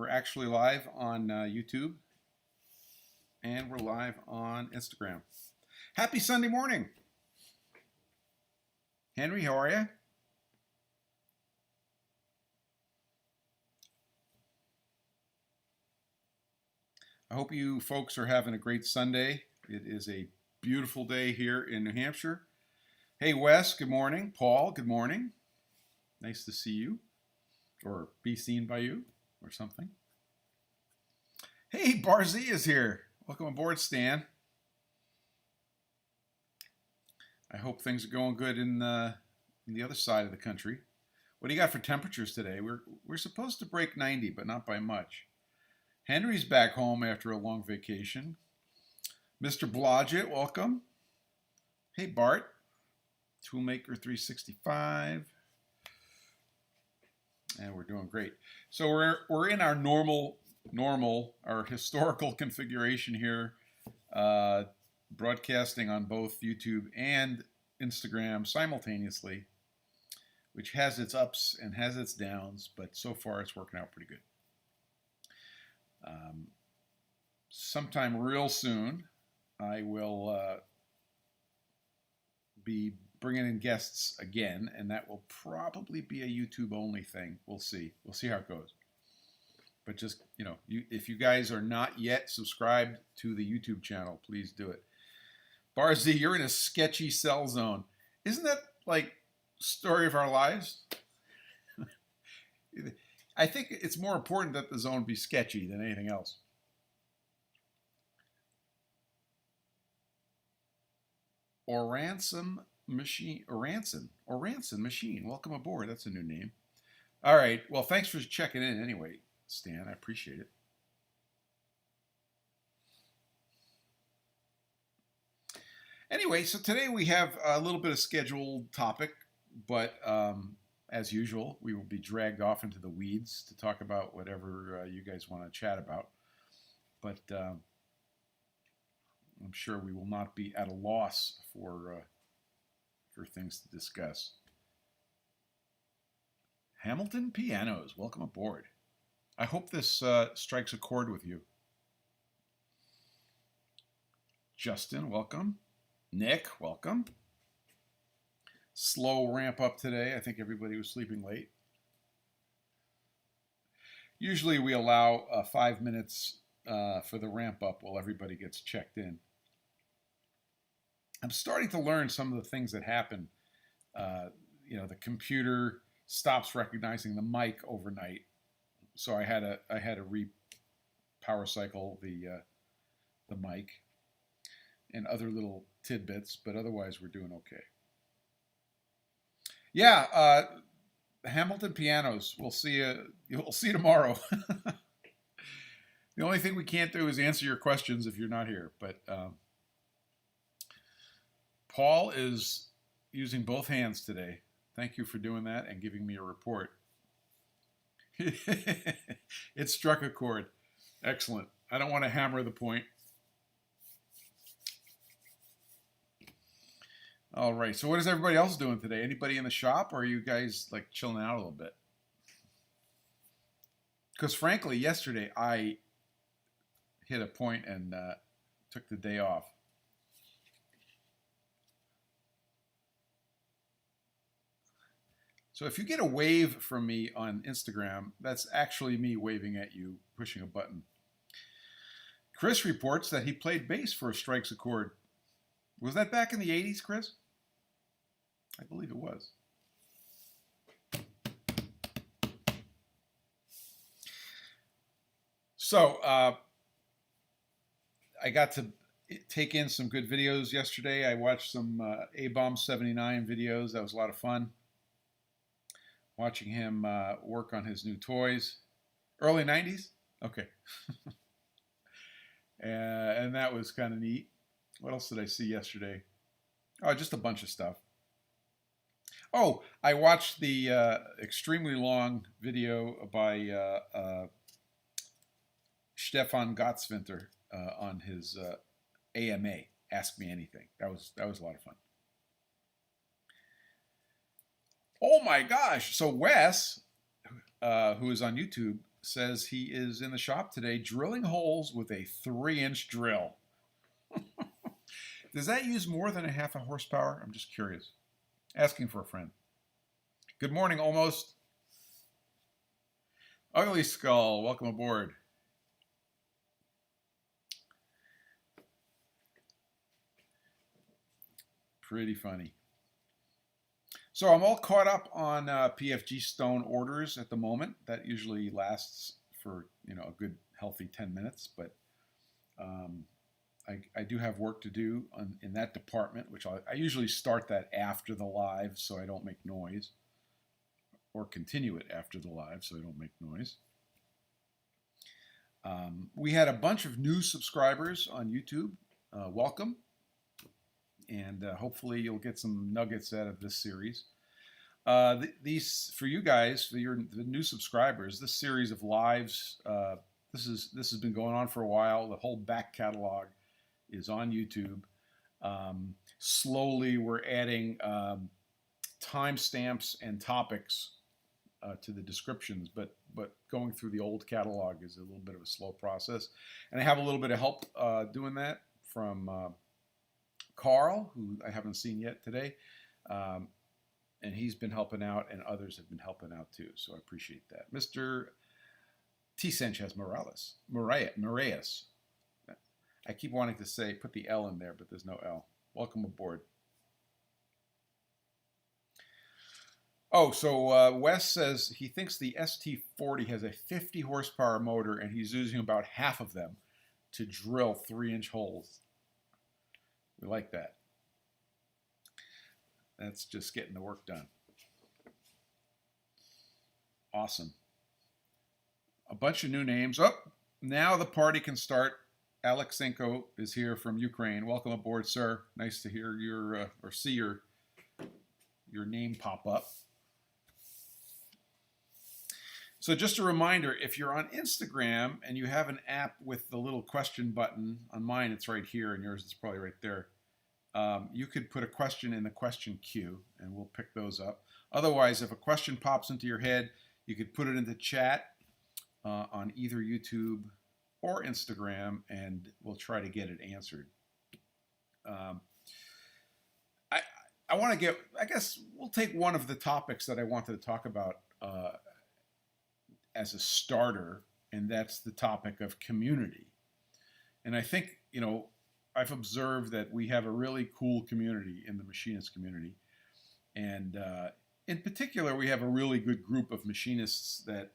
We're actually live on YouTube, and we're live on Instagram. Happy Sunday morning. Henry, how are you? I hope you folks are having a great Sunday. It is a beautiful day here in New Hampshire. Hey, Wes, good morning. Paul, good morning. Nice to see you, or be seen by you, or something. Hey, Barzy is here. Welcome aboard, Stan. I hope things are going good in the other side of the country. What do you got for temperatures today? We're supposed to break 90, but not by much. Henry's back home after a long vacation. Mr. Blodgett, welcome. Hey, Bart. Toolmaker 365. And we're doing great. So we're in our normal, our historical configuration here, broadcasting on both YouTube and Instagram simultaneously, which has its ups and has its downs, but so far it's working out pretty good. Sometime real soon, I will be bringing in guests again, and that will probably be a YouTube only thing. We'll see. We'll see how it goes. But just, if you guys are not yet subscribed to the YouTube channel, please do it. Barzy, you're in a sketchy cell zone. Isn't that like story of our lives? I think it's more important that the zone be sketchy than anything else. Ransom Machine. Welcome aboard. That's a new name. All right. Well, thanks for checking in anyway, Stan. I appreciate it. Anyway, so today we have a little bit of scheduled topic, but as usual, we will be dragged off into the weeds to talk about whatever you guys want to chat about. But I'm sure we will not be at a loss for things to discuss. Hamilton Pianos, welcome aboard. I hope this strikes a chord with you. Justin, welcome. Nick, welcome. Slow ramp up today. I think everybody was sleeping late. Usually we allow 5 minutes for the ramp up while everybody gets checked in. I'm starting to learn some of the things that happen. The computer stops recognizing the mic overnight, so I had to power cycle the mic and other little tidbits, but otherwise we're doing okay. Yeah, Hamilton Pianos. We'll see you. You'll see tomorrow. The only thing we can't do is answer your questions if you're not here, but. Paul is using both hands today. Thank you for doing that and giving me a report. It struck a chord. Excellent. I don't want to hammer the point. All right. So what is everybody else doing today? Anybody in the shop, or are you guys like chilling out a little bit? Because frankly, yesterday I hit a point and took the day off. So if you get a wave from me on Instagram, that's actually me waving at you, pushing a button. Chris reports that he played bass for Strikes a Chord. Was that back in the 80s, Chris? I believe it was. So I got to take in some good videos yesterday. I watched some A-Bomb 79 videos. That was a lot of fun. Watching him work on his new toys. Early 90s? Okay. And that was kind of neat. What else did I see yesterday? Oh, just a bunch of stuff. Oh, I watched the extremely long video by Stefan Gottswinter on his AMA, Ask Me Anything. That was a lot of fun. Oh my gosh! So Wes, who is on YouTube, says he is in the shop today drilling holes with a 3-inch drill. Does that use more than a half a horsepower? I'm just curious. Asking for a friend. Good morning, almost. Ugly Skull, welcome aboard. Pretty funny. So I'm all caught up on PFG Stone orders at the moment. That usually lasts for a good healthy 10 minutes, but I do have work to do in that department, which I usually start that after the live so I don't make noise, or continue it after the live so I don't make noise. We had a bunch of new subscribers on YouTube. Welcome. And hopefully you'll get some nuggets out of this series. These, for you guys, the new subscribers, this series of lives, this has been going on for a while. The whole back catalog is on YouTube. Slowly we're adding timestamps and topics to the descriptions, but going through the old catalog is a little bit of a slow process. And I have a little bit of help doing that from Carl, who I haven't seen yet today, and he's been helping out, and others have been helping out too, so I appreciate that. Mr. T. Sanchez Moraes. I keep wanting to say, put the L in there, but there's no L. Welcome aboard. Oh, so Wes says he thinks the ST40 has a 50 horsepower motor, and he's using about half of them to drill 3-inch holes. We like that. That's just getting the work done. Awesome. A bunch of new names. Oh, now the party can start. Alexenko is here from Ukraine. Welcome aboard, sir. Nice to hear your or see your name pop up. So just a reminder, if you're on Instagram and you have an app with the little question button, on mine it's right here and yours it's probably right there, you could put a question in the question queue and we'll pick those up. Otherwise, if a question pops into your head, you could put it into chat on either YouTube or Instagram and we'll try to get it answered. I want to I guess we'll take one of the topics that I wanted to talk about as a starter, and that's the topic of community. And I think, I've observed that we have a really cool community in the machinist community. And in particular, we have a really good group of machinists that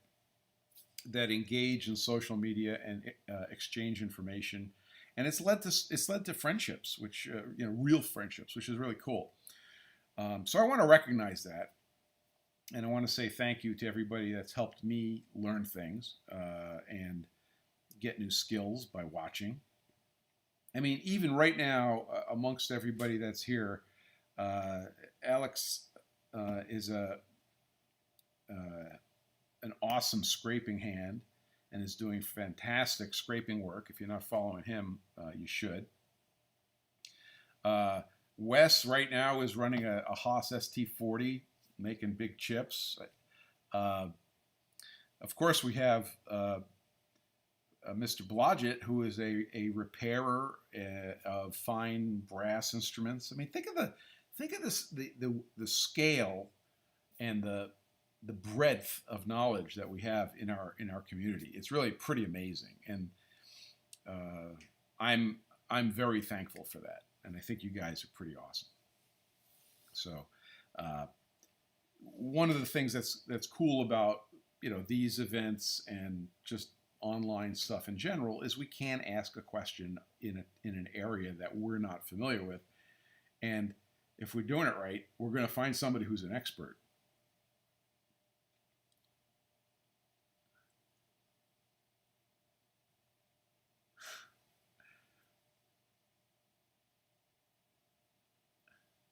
engage in social media and exchange information. And it's led to friendships, which, real friendships, which is really cool. So I want to recognize that. And I want to say thank you to everybody that's helped me learn things and get new skills by watching. I mean, even right now, amongst everybody that's here, Alex is an awesome scraping hand and is doing fantastic scraping work. If you're not following him, you should. Wes right now is running a Haas ST40, making big chips. Of course, we have Mr. Blodgett, who is a repairer of fine brass instruments. I mean, think of this the scale and the breadth of knowledge that we have in our community. It's really pretty amazing, and I'm very thankful for that. And I think you guys are pretty awesome. So. One of the things that's cool about these events and just online stuff in general is we can ask a question in an area that we're not familiar with, and if we're doing it right, we're going to find somebody who's an expert.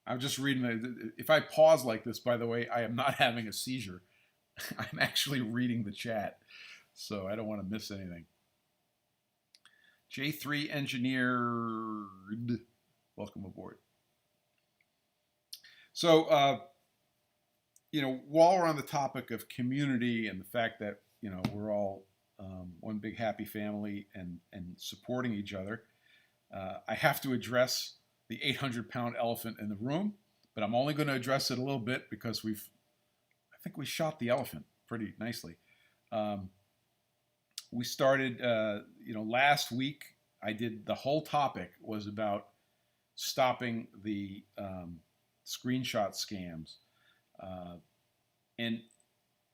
I'm just reading if I pause like this, by the way, I am not having a seizure. I'm actually reading the chat, so I don't want to miss anything. J3 Engineered, welcome aboard. So, while we're on the topic of community and the fact that, you know, we're all one big happy family and supporting each other. I have to address the 800-pound elephant in the room, but I'm only going to address it a little bit because I think we shot the elephant pretty nicely. We started, you know, last week. I did the whole topic was about stopping the screenshot scams, and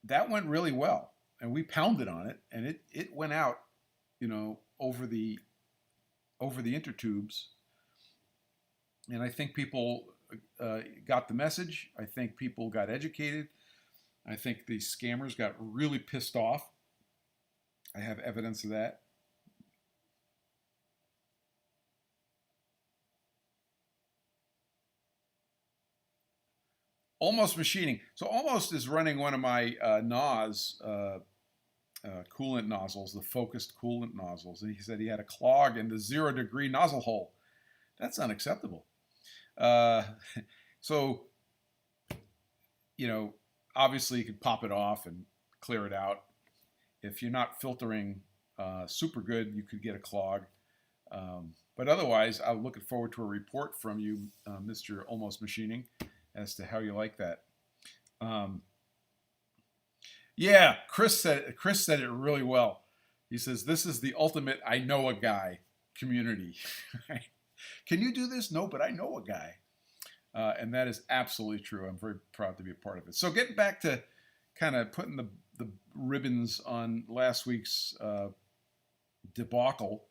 that went really well. And we pounded on it, and it went out, you know, over the intertubes. And I think people got the message. I think people got educated. I think the scammers got really pissed off. I have evidence of that. Almost Machining. So Almost is running one of my NOS coolant nozzles, the focused coolant nozzles. And he said he had a clog in the 0-degree nozzle hole. That's unacceptable. So, you know, obviously you could pop it off and clear it out. If you're not filtering super good, you could get a clog. But otherwise, I'm looking forward to a report from you, Mr. Almost Machining, as to how you like that. Yeah, Chris said it really well. He says, this is the ultimate I know a guy community. Can you do this? No, but I know a guy. And that is absolutely true. I'm very proud to be a part of it. So getting back to kind of putting the ribbons on last week's debacle,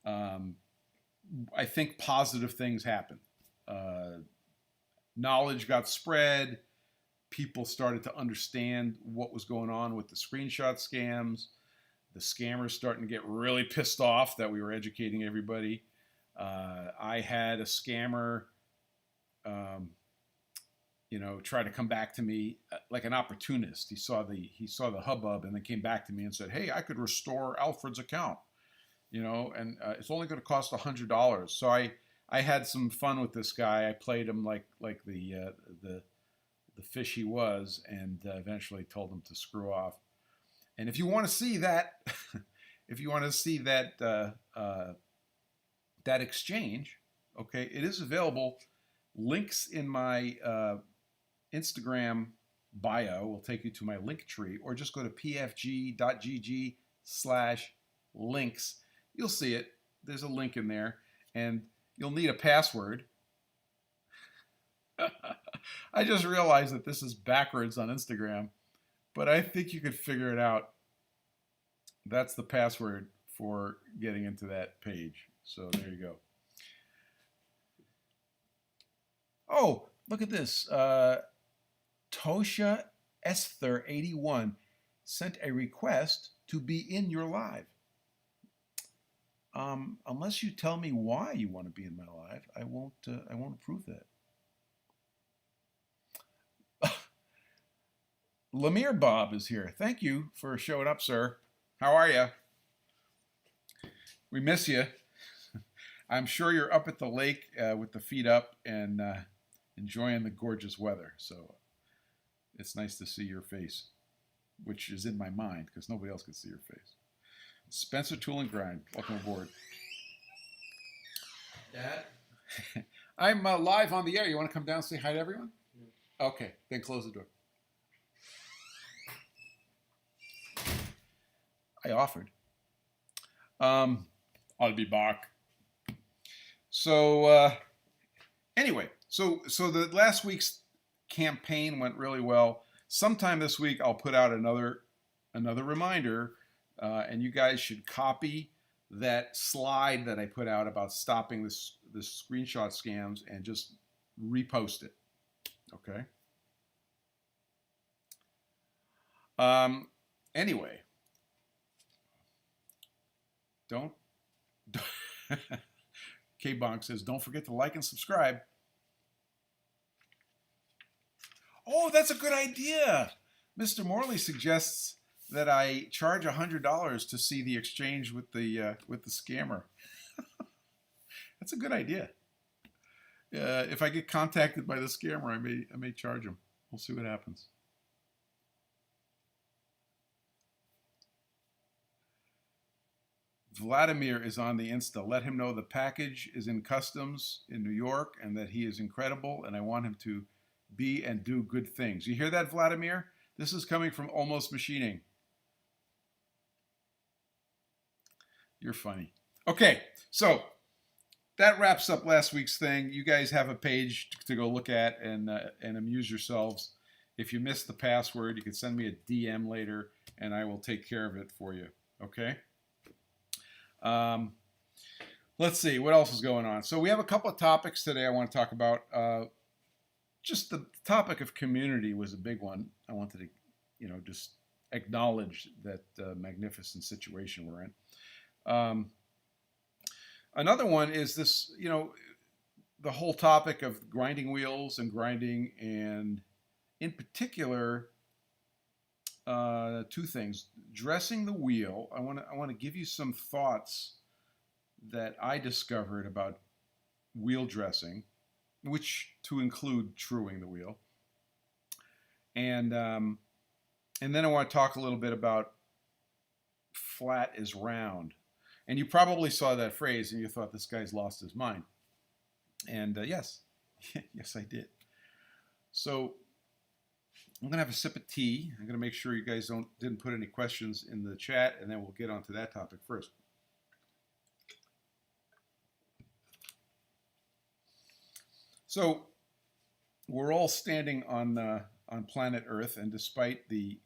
I think positive things happened. Knowledge got spread. People started to understand what was going on with the screenshot scams. The scammers starting to get really pissed off that we were educating everybody. I had a scammer, you know, try to come back to me like an opportunist. He saw the hubbub and then came back to me and said, "Hey, I could restore Alfred's account, you know, and it's only going to cost $100." So I had some fun with this guy. I played him like the fish he was, and eventually told him to screw off. And if you want to see that, if you want to see that that exchange, okay, it is available. Links in my Instagram bio will take you to my link tree, or just go to pfg.gg/links. You'll see it. There's a link in there, and you'll need a password. I just realized that this is backwards on Instagram, but I think you could figure it out. That's the password for getting into that page. So there you go. Oh, look at this. Tosha Esther 81 sent a request to be in your live. Unless you tell me why you want to be in my live, I won't approve that. Lemire Bob is here. Thank you for showing up, sir. How are you? We miss you. I'm sure you're up at the lake with the feet up and enjoying the gorgeous weather. So it's nice to see your face, which is in my mind because nobody else can see your face. Spencer Tool and Grind, welcome aboard. Dad? I'm live on the air. You want to come down and say hi to everyone? Yeah. Okay, then close the door. I offered. I'll be back. So anyway, so the last week's campaign went really well. Sometime this week I'll put out another reminder, and you guys should copy that slide that I put out about stopping this screenshot scams and just repost it. Okay. Anyway, don't K-Bonk says, don't forget to like and subscribe. Oh, that's a good idea. Mr. Morley suggests that I charge $100 to see the exchange with the scammer. That's a good idea. If I get contacted by the scammer, I may charge him. We'll see what happens. Vladimir is on the Insta. Let him know the package is in customs in New York and that he is incredible, and I want him to be and do good things. You hear that, Vladimir? This is coming from Almost Machining. You're funny. Okay, so that wraps up last week's thing. You guys have a page to go look at and amuse yourselves. If you missed the password, you can send me a DM later, and I will take care of it for you. Okay? Let's see, what else is going on? So we have a couple of topics today I want to talk about. Just the topic of community was a big one. I wanted to, just acknowledge that magnificent situation we're in. Another one is this, the whole topic of grinding wheels and grinding, and in particular, two things. Dressing the wheel. I want to give you some thoughts that I discovered about wheel dressing, which to include truing the wheel. And then I want to talk a little bit about flat is round. And you probably saw that phrase and you thought this guy's lost his mind. And yes, yes I did. So I'm going to have a sip of tea. I'm going to make sure you guys didn't put any questions in the chat, and then we'll get onto that topic first. So we're all standing on planet Earth, and despite the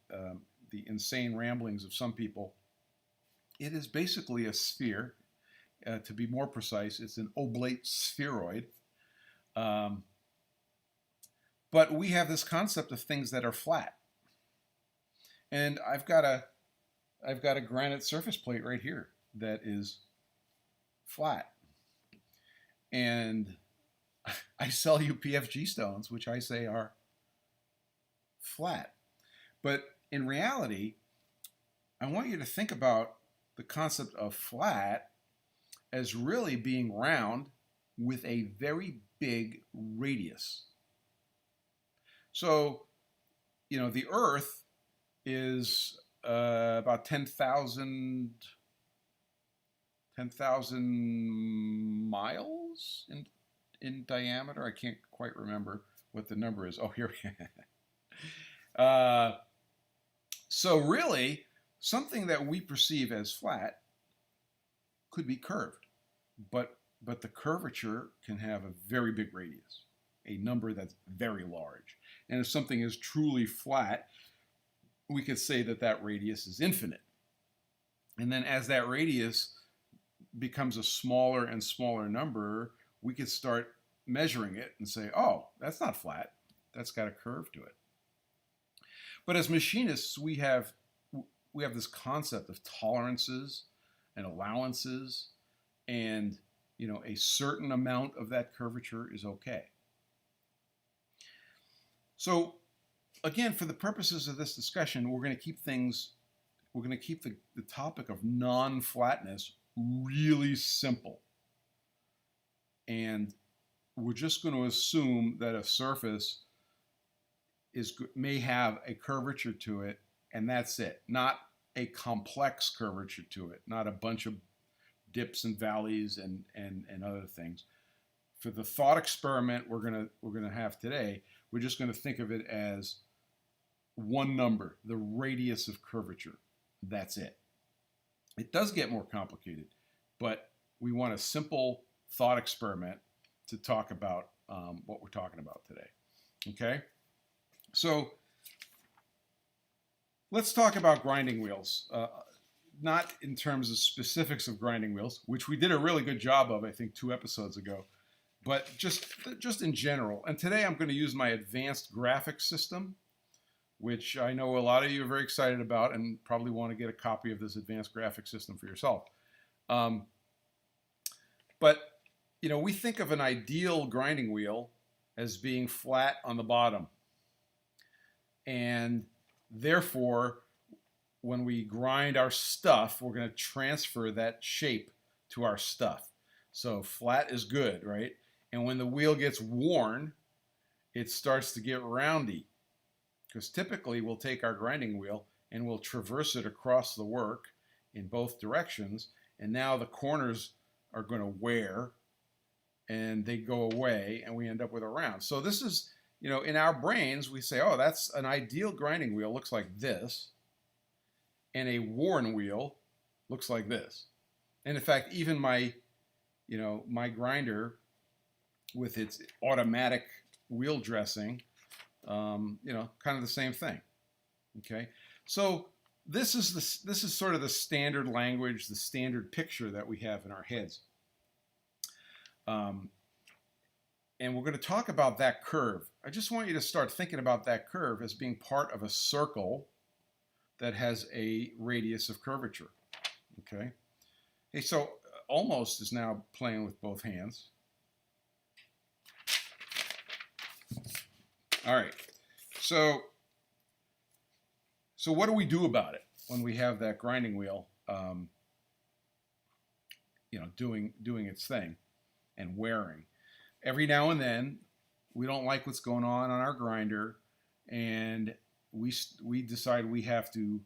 insane ramblings of some people, it is basically a sphere. To be more precise, it's an oblate spheroid. But we have this concept of things that are flat. And I've got a granite surface plate right here that is flat. And I sell you PFG stones, which I say are flat. But in reality, I want you to think about the concept of flat as really being round with a very big radius. So, the Earth is about 10,000 miles in diameter. I can't quite remember what the number is. Oh, here we go. So really, something that we perceive as flat could be curved, but the curvature can have a very big radius, a number that's very large. And if something is truly flat, we could say that that radius is infinite. And then as that radius becomes a smaller and smaller number, we could start measuring it and say, oh, that's not flat. That's got a curve to it. But as machinists, we have this concept of tolerances and allowances, and a certain amount of that curvature is okay. So again, for the purposes of this discussion, we're going to keep the topic of non-flatness really simple. And we're just going to assume that a surface may have a curvature to it, and that's it. Not a complex curvature to it, not a bunch of dips and valleys and other things. For the thought experiment we're gonna have today, we're just going to think of it as one number, the radius of curvature. That's it. It does get more complicated, but we want a simple thought experiment to talk about what we're talking about today. Okay? So let's talk about grinding wheels. Not in terms of specifics of grinding wheels, which we did a really good job of, I think, 2 episodes ago, but just in general. And today I'm going to use my advanced graphics system, which I know a lot of you are very excited about and probably want to get a copy of this advanced graphics system for yourself. But we think of an ideal grinding wheel as being flat on the bottom. And therefore, when we grind our stuff, we're going to transfer that shape to our stuff. So flat is good, right? And when the wheel gets worn, it starts to get roundy. Because typically we'll take our grinding wheel and we'll traverse it across the work in both directions, and now the corners are going to wear and they go away and we end up with a round. So this is, you know, in our brains we say, oh, that's an ideal grinding wheel, looks like this, and a worn wheel looks like this. And in fact, even my, you know, my grinder with its automatic wheel dressing, you know, kind of the same thing. Okay, so this is sort of the standard language, the standard picture that we have in our heads. And we're going to talk about that curve. I just want you to start thinking about that curve as being part of a circle that has a radius of curvature. Okay. Hey, so Almost is now playing with both hands. All right. So what do we do about it when we have that grinding wheel, you know, doing its thing and wearing? Every now and then, we don't like what's going on our grinder, and we decide we have to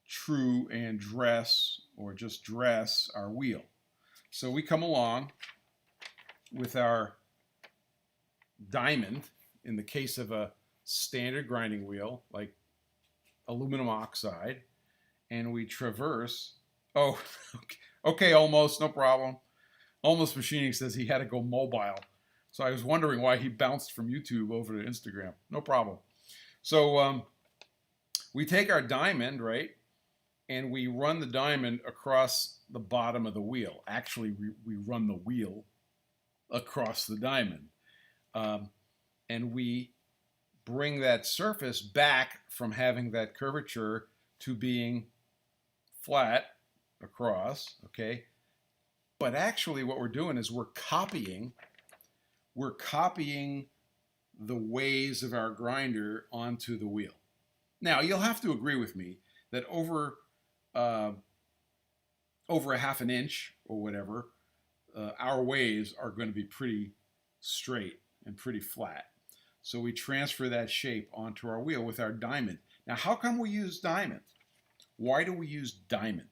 true and dress, or just dress, our wheel. So we come along with our diamond, in the case of a standard grinding wheel, like aluminum oxide, and we traverse. Oh, okay, Almost, no problem. Almost Machining says he had to go mobile. So I was wondering why he bounced from YouTube over to Instagram. No problem. So we take our diamond, right, and we run the diamond across the bottom of the wheel. Actually, we run the wheel across the diamond. And we bring that surface back from having that curvature to being flat across, okay? But actually what we're doing is we're copying the ways of our grinder onto the wheel. Now, you'll have to agree with me that over a half an inch or whatever, our ways are going to be pretty straight and pretty flat. So we transfer that shape onto our wheel with our diamond. Now, how come we use diamond? Why do we use diamond?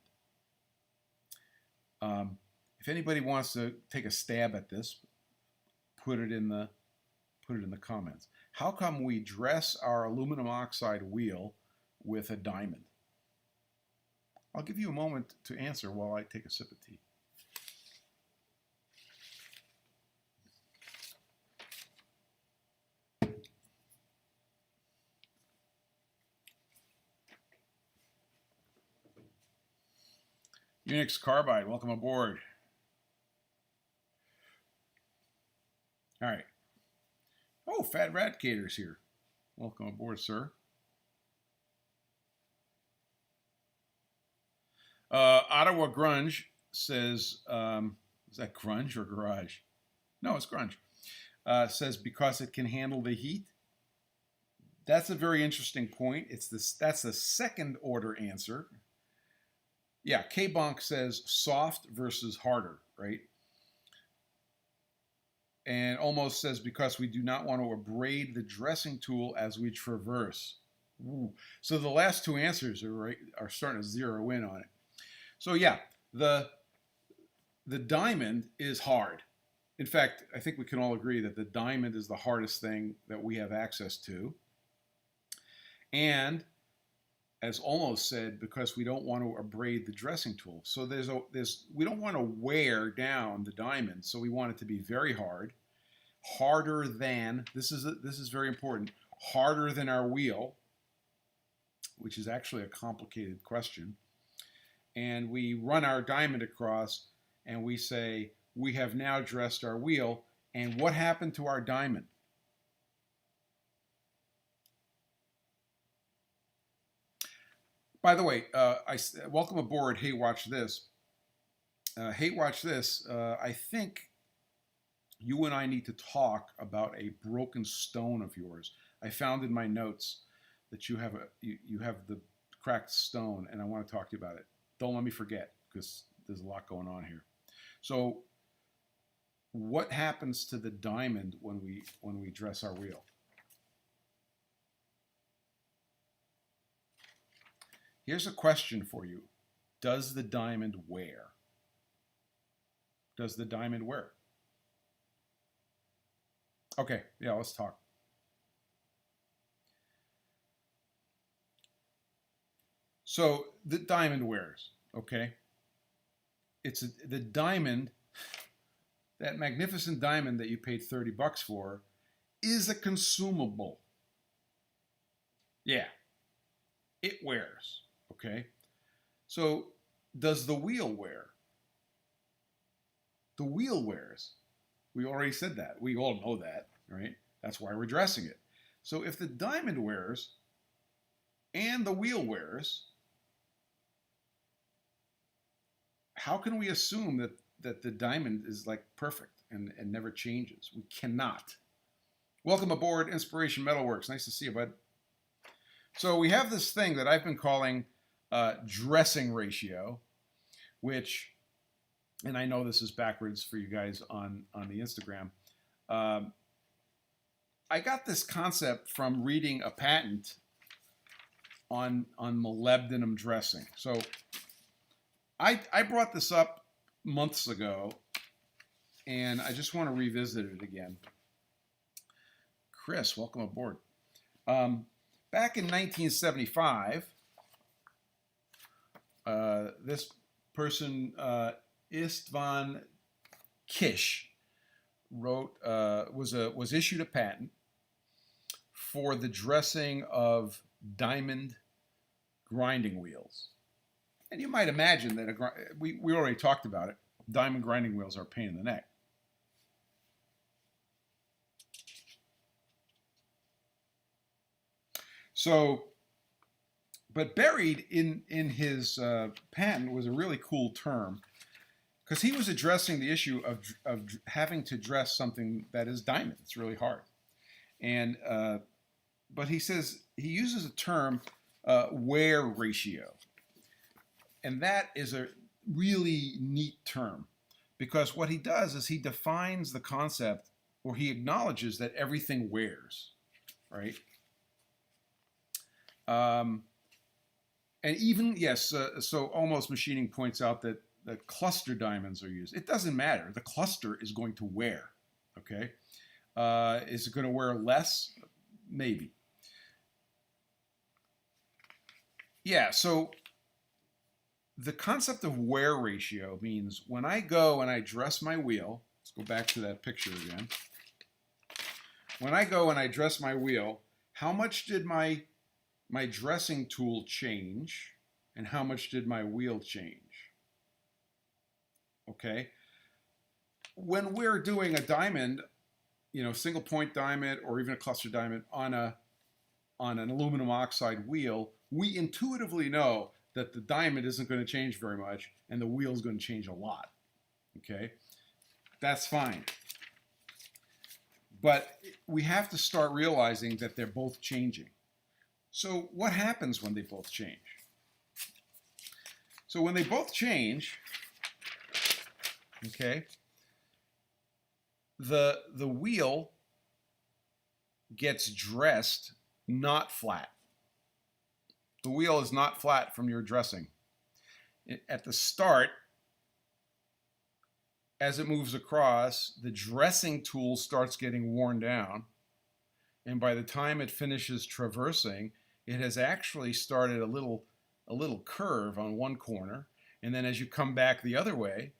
If anybody wants to take a stab at this, put it in the comments. How come we dress our aluminum oxide wheel with a diamond? I'll give you a moment to answer while I take a sip of tea. Unix Carbide, welcome aboard. All right. Oh, Fat Ratcater's here. Welcome aboard, sir. Ottawa Grunge says, is that grunge or garage? No, it's grunge. Says because it can handle the heat. That's a very interesting point. That's the second order answer. Yeah, K-Bonk says soft versus harder, right? And Almost says because we do not want to abrade the dressing tool as we traverse. Ooh. So the last two answers are starting to zero in on it. So yeah, the diamond is hard. In fact, I think we can all agree that the diamond is the hardest thing that we have access to. And as Almost said, because we don't want to abrade the dressing tool. So we don't want to wear down the diamond, so we want it to be very hard, harder than, this is very important, harder than our wheel, which is actually a complicated question. And we run our diamond across and we say, we have now dressed our wheel, and what happened to our diamond? By the way, welcome aboard. Hey, watch this. Hey, watch this. I think you and I need to talk about a broken stone of yours. I found in my notes that you have the cracked stone, and I want to talk to you about it. Don't let me forget, because there's a lot going on here. So, what happens to the diamond when we dress our wheel? Here's a question for you. Does the diamond wear? does the diamond wear? Okay, yeah, let's talk. So the diamond wears, okay? It's the diamond, that magnificent diamond that you paid 30 bucks for, is a consumable. Yeah, it wears, okay? So does the wheel wear? The wheel wears. We already said that. We all know that, right? That's why we're dressing it. So if the diamond wears and the wheel wears, how can we assume that the diamond is like perfect and never changes? We cannot. Welcome aboard Inspiration Metalworks. Nice to see you, bud. So we have this thing that I've been calling dressing ratio, which, and I know this is backwards for you guys on the Instagram. I got this concept from reading a patent on molybdenum dressing. So I brought this up months ago, and I just want to revisit it again. Chris, welcome aboard. Back in 1975, this person, Istvan Kish, was issued a patent for the dressing of diamond grinding wheels. And you might imagine that we already talked about it. Diamond grinding wheels are a pain in the neck. So, but buried in his patent was a really cool term, because he was addressing the issue of having to dress something that is diamond. It's really hard. And but he says, he uses a term, wear ratio. And that is a really neat term, because what he does is he defines the concept, or he acknowledges that everything wears, right? And even, yes, so Almost Machining points out that the cluster diamonds are used. It doesn't matter. The cluster is going to wear, okay? Is it going to wear less? Maybe. Yeah, so the concept of wear ratio means when I go and I dress my wheel, let's go back to that picture again. When I go and I dress my wheel, how much did my dressing tool change, and how much did my wheel change? Okay. When we're doing a diamond, you know, single point diamond or even a cluster diamond on an aluminum oxide wheel, we intuitively know that the diamond isn't going to change very much and the wheel is going to change a lot. Okay, that's fine. But we have to start realizing that they're both changing. So what happens when they both change? So when they both change, okay, the wheel gets dressed not flat. The wheel is not flat from your dressing. At the start, as it moves across, the dressing tool starts getting worn down. And by the time it finishes traversing, it has actually started a little curve on one corner. And then as you come back the other way,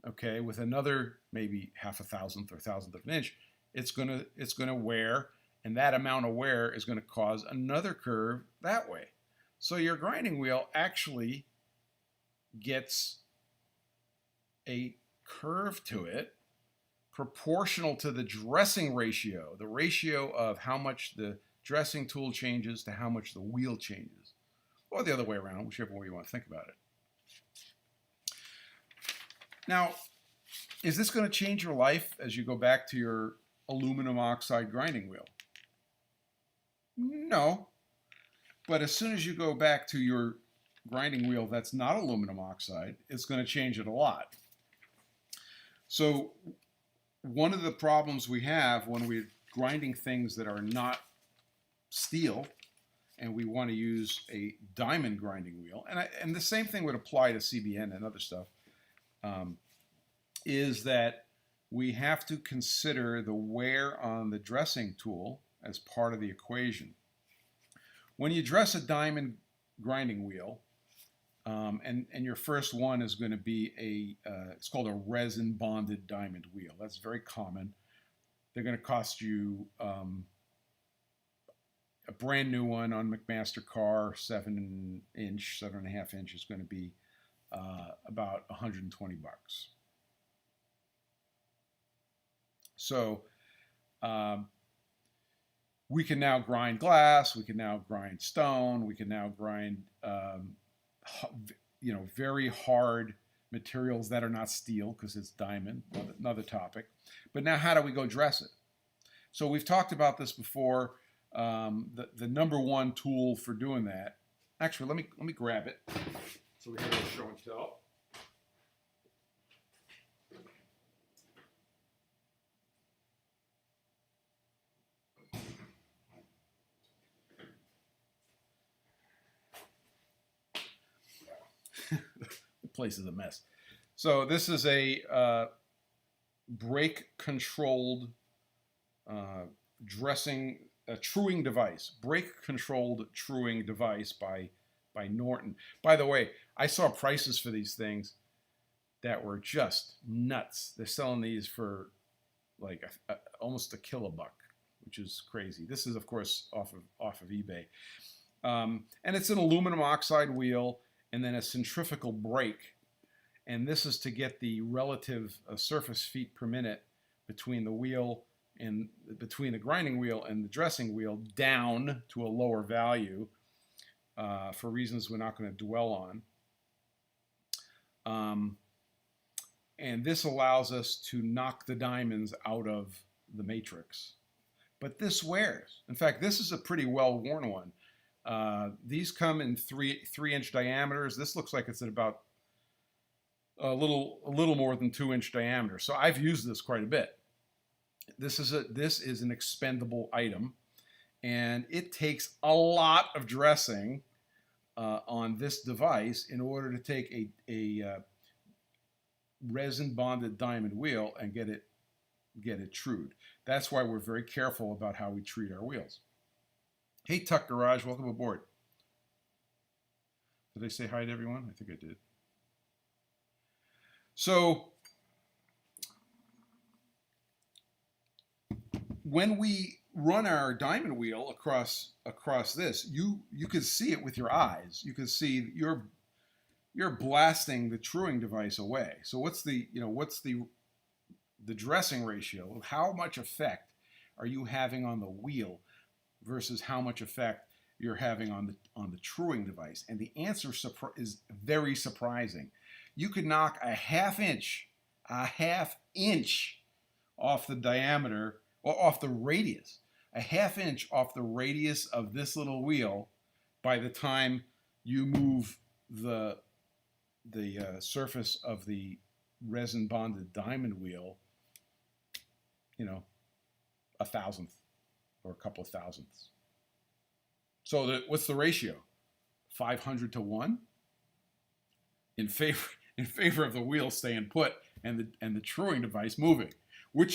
okay, with another maybe half a thousandth or thousandth of an inch, it's gonna wear, and that amount of wear is going to cause another curve that way. So your grinding wheel actually gets a curve to it proportional to the dressing ratio, the ratio of how much the dressing tool changes to how much the wheel changes, or the other way around, whichever way you want to think about it. Now, is this going to change your life as you go back to your aluminum oxide grinding wheel? No. But as soon as you go back to your grinding wheel that's not aluminum oxide, it's going to change it a lot. So one of the problems we have when we're grinding things that are not steel, and we want to use a diamond grinding wheel, and the same thing would apply to CBN and other stuff. is that we have to consider the wear on the dressing tool as part of the equation. When you dress a diamond grinding wheel, and your first one is going to be it's called a resin bonded diamond wheel. That's very common. They're going to cost you a brand new one on McMaster car, 7-inch, 7.5 inch is going to be about 120 bucks. So we can now grind glass, we can now grind stone, we can now grind very hard materials that are not steel because it's diamond, another topic. But now how do we go dress it? So we've talked about this before. The number one tool for doing that, actually let me grab it so we have a show and tell. The place is a mess. So this is a brake controlled dressing, a truing device, brake controlled truing device by Norton. By the way, I saw prices for these things that were just nuts. They're selling these for like almost a $1, which is crazy. This is of course off of eBay, and it's an aluminum oxide wheel and then a centrifugal brake. And this is to get the relative surface feet per minute between the wheel and between the grinding wheel and the dressing wheel down to a lower value for reasons we're not going to dwell on. And this allows us to knock the diamonds out of the matrix. But this wears. In fact, this is a pretty well-worn one. These come in 3-inch diameters. This looks like it's at about a little more than 2-inch diameter. So I've used this quite a bit. This is an expendable item, and it takes a lot of dressing on this device in order to take a resin bonded diamond wheel and get it trued. That's why we're very careful about how we treat our wheels. Hey Tuck Garage, welcome aboard. Did I say hi to everyone? I think I did. So when we run our diamond wheel across this, you can see it with your eyes. You can see you're blasting the truing device away. So what's the dressing ratio? How much effect are you having on the wheel versus how much effect you're having on the truing device? And the answer is very surprising. You could knock a half inch off the diameter, or off the radius, a half inch off the radius of this little wheel by the time you move the surface of the resin bonded diamond wheel, a thousandth or a couple of thousandths. So what's the ratio? 500 to 1 in favor of the wheel staying put and the truing device moving. What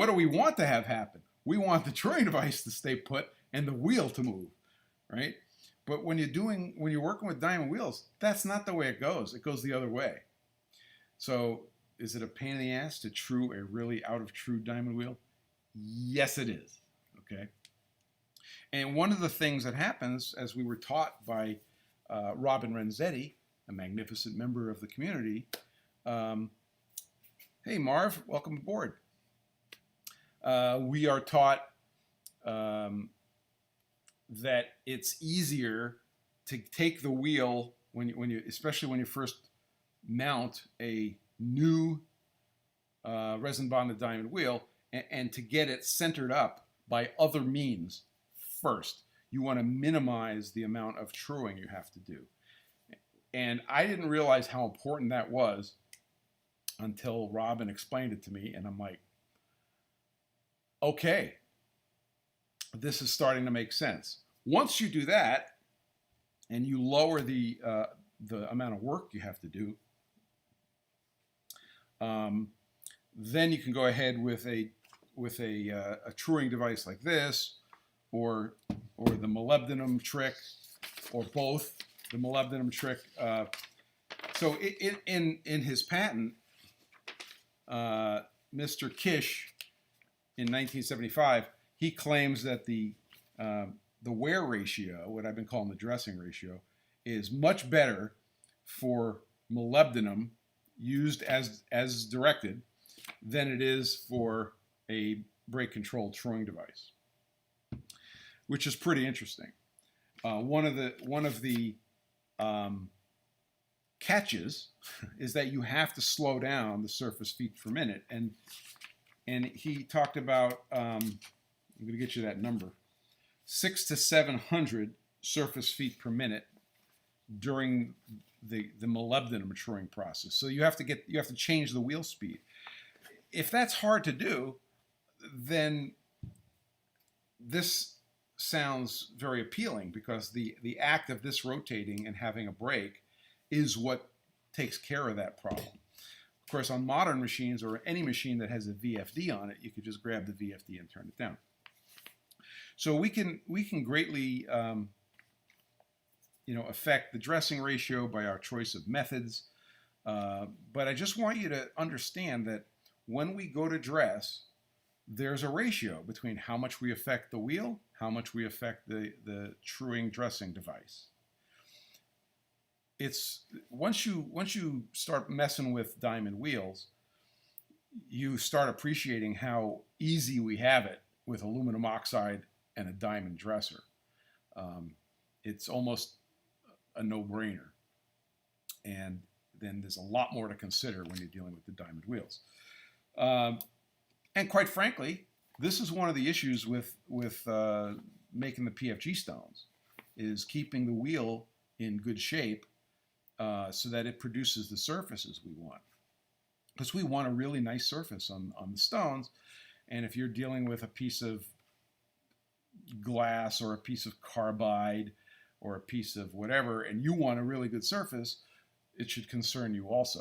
do we want to have happen? We want the truing device to stay put and the wheel to move, right? But when you're working with diamond wheels, that's not the way it goes. It goes the other way. So is it a pain in the ass to true a really out of true diamond wheel? Yes, it is. Okay. And one of the things that happens, as we were taught by Robin Renzetti, a magnificent member of the community. Hey, Marv, welcome aboard. We are taught that it's easier to take the wheel especially when you first mount a new resin bonded diamond wheel, and to get it centered up by other means first. You want to minimize the amount of truing you have to do. And I didn't realize how important that was until Robin explained it to me, and I'm like, okay, this is starting to make sense. Once you do that, and you lower the amount of work you have to do, Then you can go ahead with a truing device like this, or the molybdenum trick, or both. The molybdenum trick. So in his patent, Mr. Kish in 1975, he claims that the wear ratio, what I've been calling the dressing ratio, is much better for molybdenum used as directed than it is for a brake controlled truing device, which is pretty interesting. One of the catches is that you have to slow down the surface feet per minute, and he talked about I'm going to get you that number, 600 to 700 surface feet per minute during the molybdenum maturing process. So you have to change the wheel speed. If that's hard to do, then this sounds very appealing, because the act of this rotating and having a brake is what takes care of that problem. Of course, on modern machines, or any machine that has a VFD on it, you could just grab the VFD and turn it down. So we can greatly affect the dressing ratio by our choice of methods. But I just want you to understand that when we go to dress, there's a ratio between how much we affect the wheel, how much we affect the truing dressing device. It's once you start messing with diamond wheels, you start appreciating how easy we have it with aluminum oxide and a diamond dresser. It's almost a no-brainer. And then there's a lot more to consider when you're dealing with the diamond wheels. And quite frankly, this is one of the issues with making the PFG stones, is keeping the wheel in good shape so that it produces the surfaces we want. Because we want a really nice surface on the stones. And if you're dealing with a piece of glass or a piece of carbide or a piece of whatever, and you want a really good surface, it should concern you also.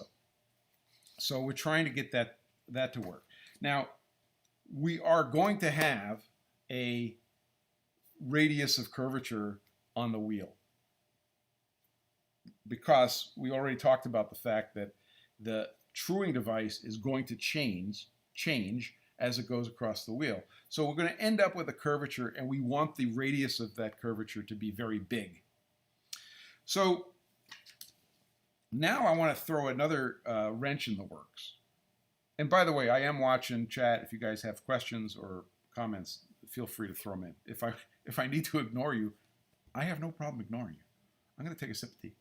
So we're trying to get that to work. Now, we are going to have a radius of curvature on the wheel, because we already talked about the fact that the truing device is going to change as it goes across the wheel. So we're going to end up with a curvature, and we want the radius of that curvature to be very big. So now I want to throw another wrench in the works. And by the way, I am watching chat. If you guys have questions or comments, feel free to throw them in. If I need to ignore you, I have no problem ignoring you. I'm going to take a sip of tea.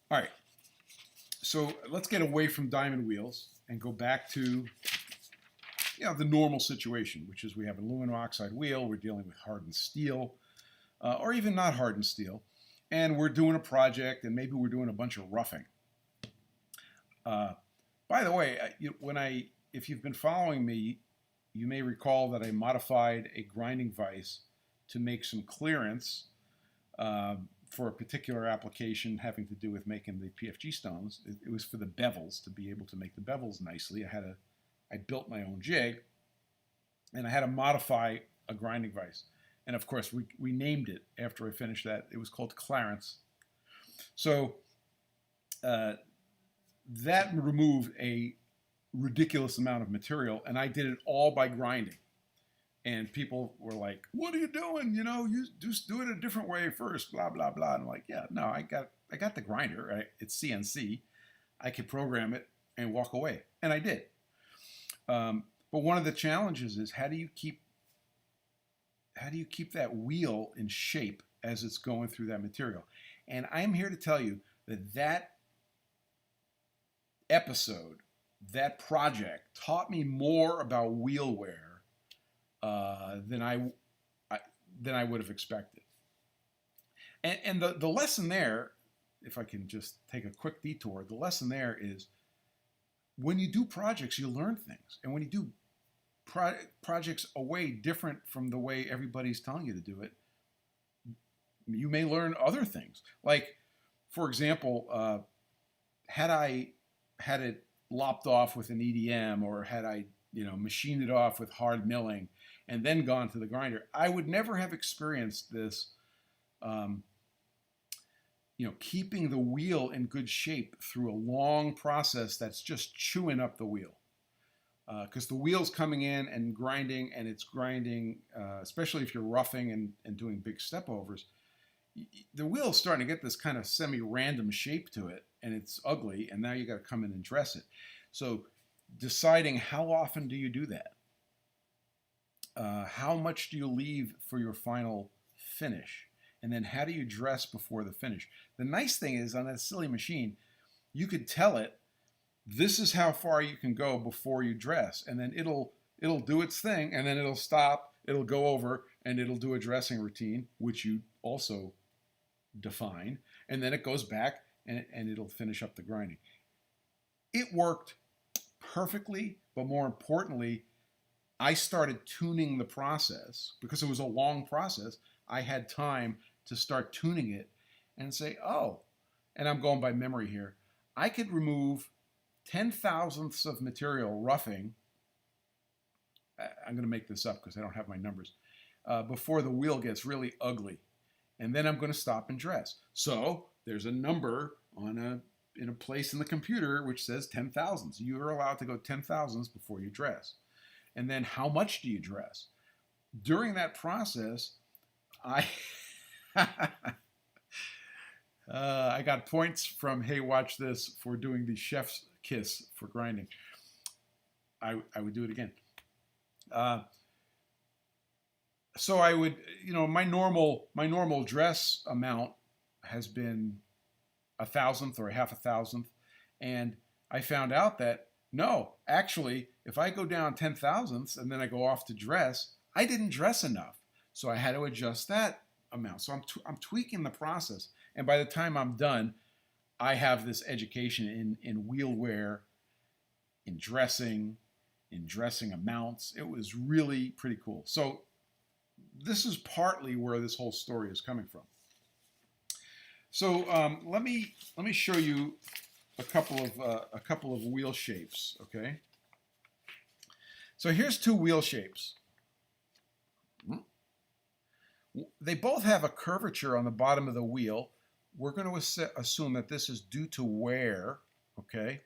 All right, so let's get away from diamond wheels and go back to the normal situation, which is we have an aluminum oxide wheel, we're dealing with hardened steel, or even not hardened steel, and we're doing a project, and maybe we're doing a bunch of roughing. By the way, if you've been following me, you may recall that I modified a grinding vise to make some clearance for a particular application having to do with making the PFG stones. It was for the bevels, to be able to make the bevels nicely. I built my own jig, and I had to modify a grinding vise. And of course, we named it after I finished that. It was called Clarence. So that removed a ridiculous amount of material, and I did it all by grinding. And people were like, "What are you doing? You just do it a different way first, blah, blah, blah." And I'm like, "Yeah, no, I got the grinder. Right? It's CNC. I could program it and walk away." And I did. But one of the challenges is how do you keep that wheel in shape as it's going through that material? And I'm here to tell you that episode, that project, taught me more about wheel wear than I would have expected. And the lesson there, if I can just take a quick detour, the lesson there is when you do projects, you learn things. And when you do projects a way different from the way everybody's telling you to do it, you may learn other things. Like, for example, had I had it lopped off with an EDM, or had I, machined it off with hard milling and then gone to the grinder, I would never have experienced this, keeping the wheel in good shape through a long process that's just chewing up the wheel. Because the wheel's coming in and grinding, and it's grinding, especially if you're roughing and doing big step overs, the wheel's starting to get this kind of semi-random shape to it, and it's ugly, and now you got to come in and dress it. So deciding how often do you do that? How much do you leave for your final finish? And then how do you dress before the finish? The nice thing is, on that silly machine, you could tell it, this is how far you can go before you dress, and then it'll do its thing, and then it'll stop, it'll go over, and it'll do a dressing routine, which you also define, and then it goes back and it'll finish up the grinding. It worked perfectly, but more importantly, I started tuning the process because it was a long process. I had time to start tuning it and say, oh, and I'm going by memory here, I could remove 10,000ths of material roughing. I'm going to make this up because I don't have my numbers, before the wheel gets really ugly. And then I'm going to stop and dress. So there's a number in a place in the computer which says 10,000ths. You're allowed to go 10,000ths before you dress. And then how much do you dress? During that process, I got points from Hey Watch This for doing the chef's kiss for grinding. I would do it again. So I would, my normal dress amount has been 1,000th or 0.5 and I found out that no, actually, if I go down 10,000ths and then I go off to dress, I didn't dress enough, so I had to adjust that amount. So I'm tweaking the process, and by the time I'm done, I have this education in wheel wear, in dressing amounts. It was really pretty cool. So this is partly where this whole story is coming from. So let me show you a couple of wheel shapes. Okay. So here's two wheel shapes. They both have a curvature on the bottom of the wheel. We're going to assume that this is due to wear. Okay.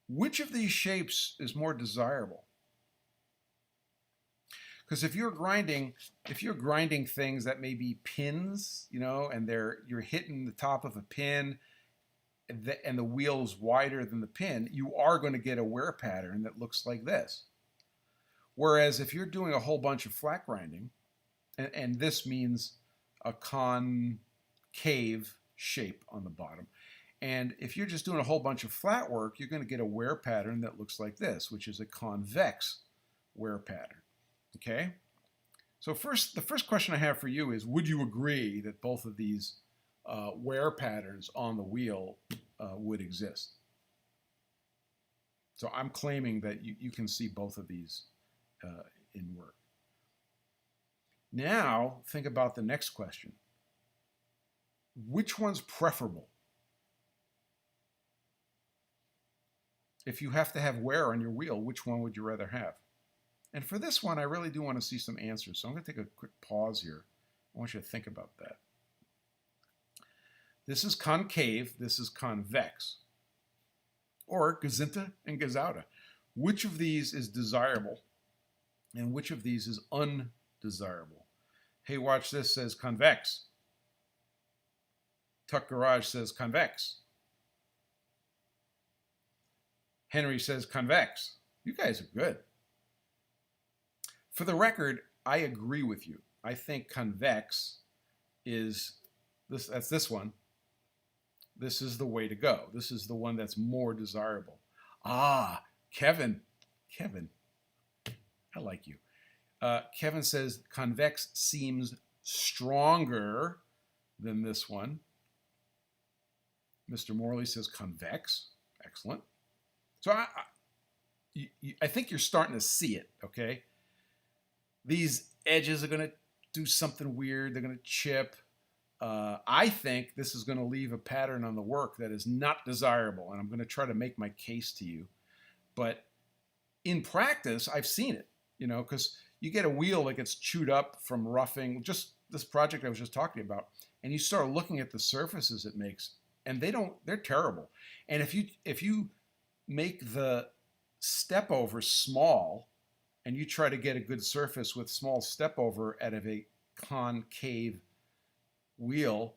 Which of these shapes is more desirable? Because if you're grinding things that may be pins, and you're hitting the top of a pin, and the wheel is wider than the pin, you are going to get a wear pattern that looks like this. Whereas if you're doing a whole bunch of flat grinding, and this means a concave shape on the bottom, and if you're just doing a whole bunch of flat work, you're going to get a wear pattern that looks like this, which is a convex wear pattern. Okay? So the first question I have for you is, would you agree that both of these wear patterns on the wheel would exist? So I'm claiming that you can see both of these in work. Now, think about the next question. Which one's preferable? If you have to have wear on your wheel, which one would you rather have? And for this one, I really do want to see some answers. So I'm going to take a quick pause here. I want you to think about that. This is concave. This is convex. Or Gazinta and Gazauta. Which of these is desirable? And which of these is undesirable? Hey, Watch This says convex. Tuck Garage says convex. Henry says convex. You guys are good. For the record, I agree with you. I think convex is this. That's this one. This is the way to go. This is the one that's more desirable. Ah, Kevin, I like you. Kevin says convex seems stronger than this one. Mr. Morley says convex. Excellent. So I think you're starting to see it, okay? These edges are going to do something weird. They're going to chip. I think this is going to leave a pattern on the work that is not desirable, and I'm going to try to make my case to you. But in practice, I've seen it, because you get a wheel that gets chewed up from roughing, just this project I was just talking about, and you start looking at the surfaces it makes, and they're terrible. And if you make the step over small, and you try to get a good surface with small step over out of a concave wheel,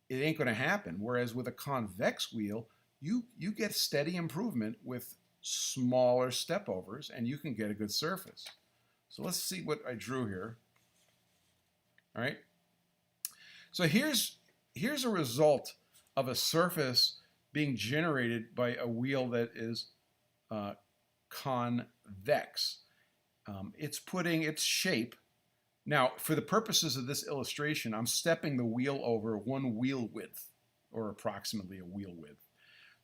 it ain't going to happen. Whereas with a convex wheel, you get steady improvement with smaller step overs, and you can get a good surface. So let's see what I drew here. All right. So here's a result of a surface being generated by a wheel that is convex. It's putting its shape. Now, for the purposes of this illustration, I'm stepping the wheel over one wheel width, or approximately a wheel width.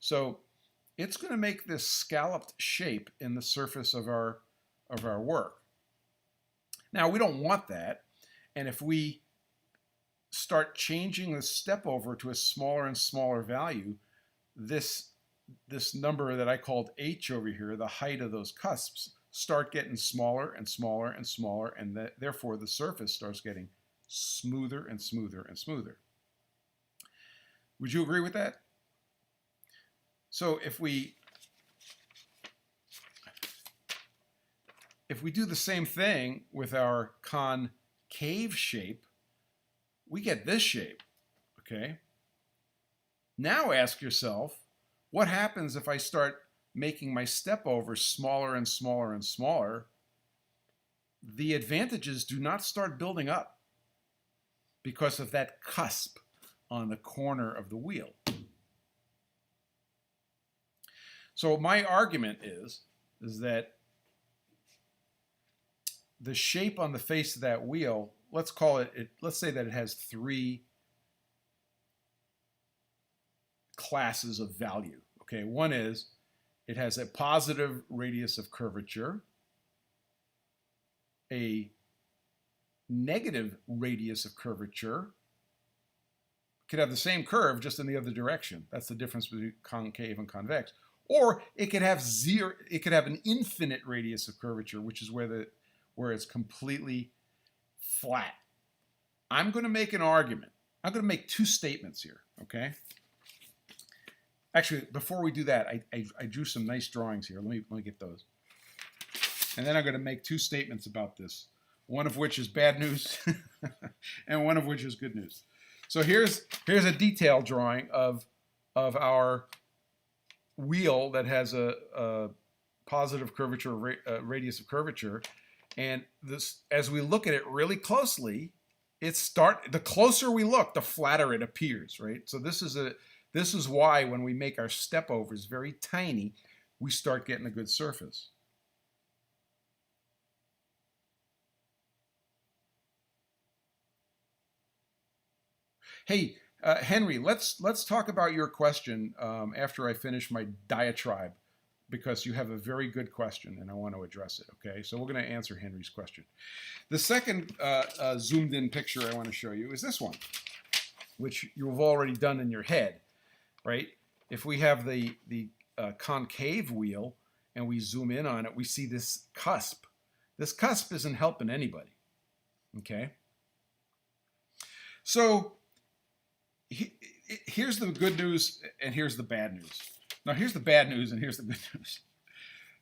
So it's going to make this scalloped shape in the surface of our work. Now, we don't want that. And if we start changing the step over to a smaller and smaller value, this number that I called H over here, the height of those cusps, start getting smaller and smaller and smaller, and therefore the surface starts getting smoother and smoother and smoother. Would you agree with that? So if we do the same thing with our concave shape, we get this shape, okay? Now ask yourself, what happens if I start making my step over smaller and smaller and smaller? The advantages do not start building up because of that cusp on the corner of the wheel. So my argument is that the shape on the face of that wheel, let's say that it has 3 classes of value. Okay, one is it has a positive radius of curvature, a negative radius of curvature. It could have the same curve just in the other direction. That's the difference between concave and convex. Or it could have an infinite radius of curvature, which is where it's completely flat. I'm going to make an argument. I'm going to make 2 statements here, okay? Actually, before we do that, I drew some nice drawings here. Let me get those. And then I'm going to make 2 statements about this, one of which is bad news and one of which is good news. So here's a detailed drawing of our wheel that has a positive curvature radius of curvature, and this, as we look at it really closely, the closer we look, the flatter it appears, right? So this is why when we make our step overs very tiny, we start getting a good surface. Hey, Henry, let's talk about your question after I finish my diatribe, because you have a very good question and I want to address it, okay? So we're going to answer Henry's question. The second zoomed in picture I want to show you is this one, which you've already done in your head, right? If we have the concave wheel and we zoom in on it, we see this cusp. This cusp isn't helping anybody, okay? So here's the good news and here's the bad news. Now here's the bad news and here's the good news.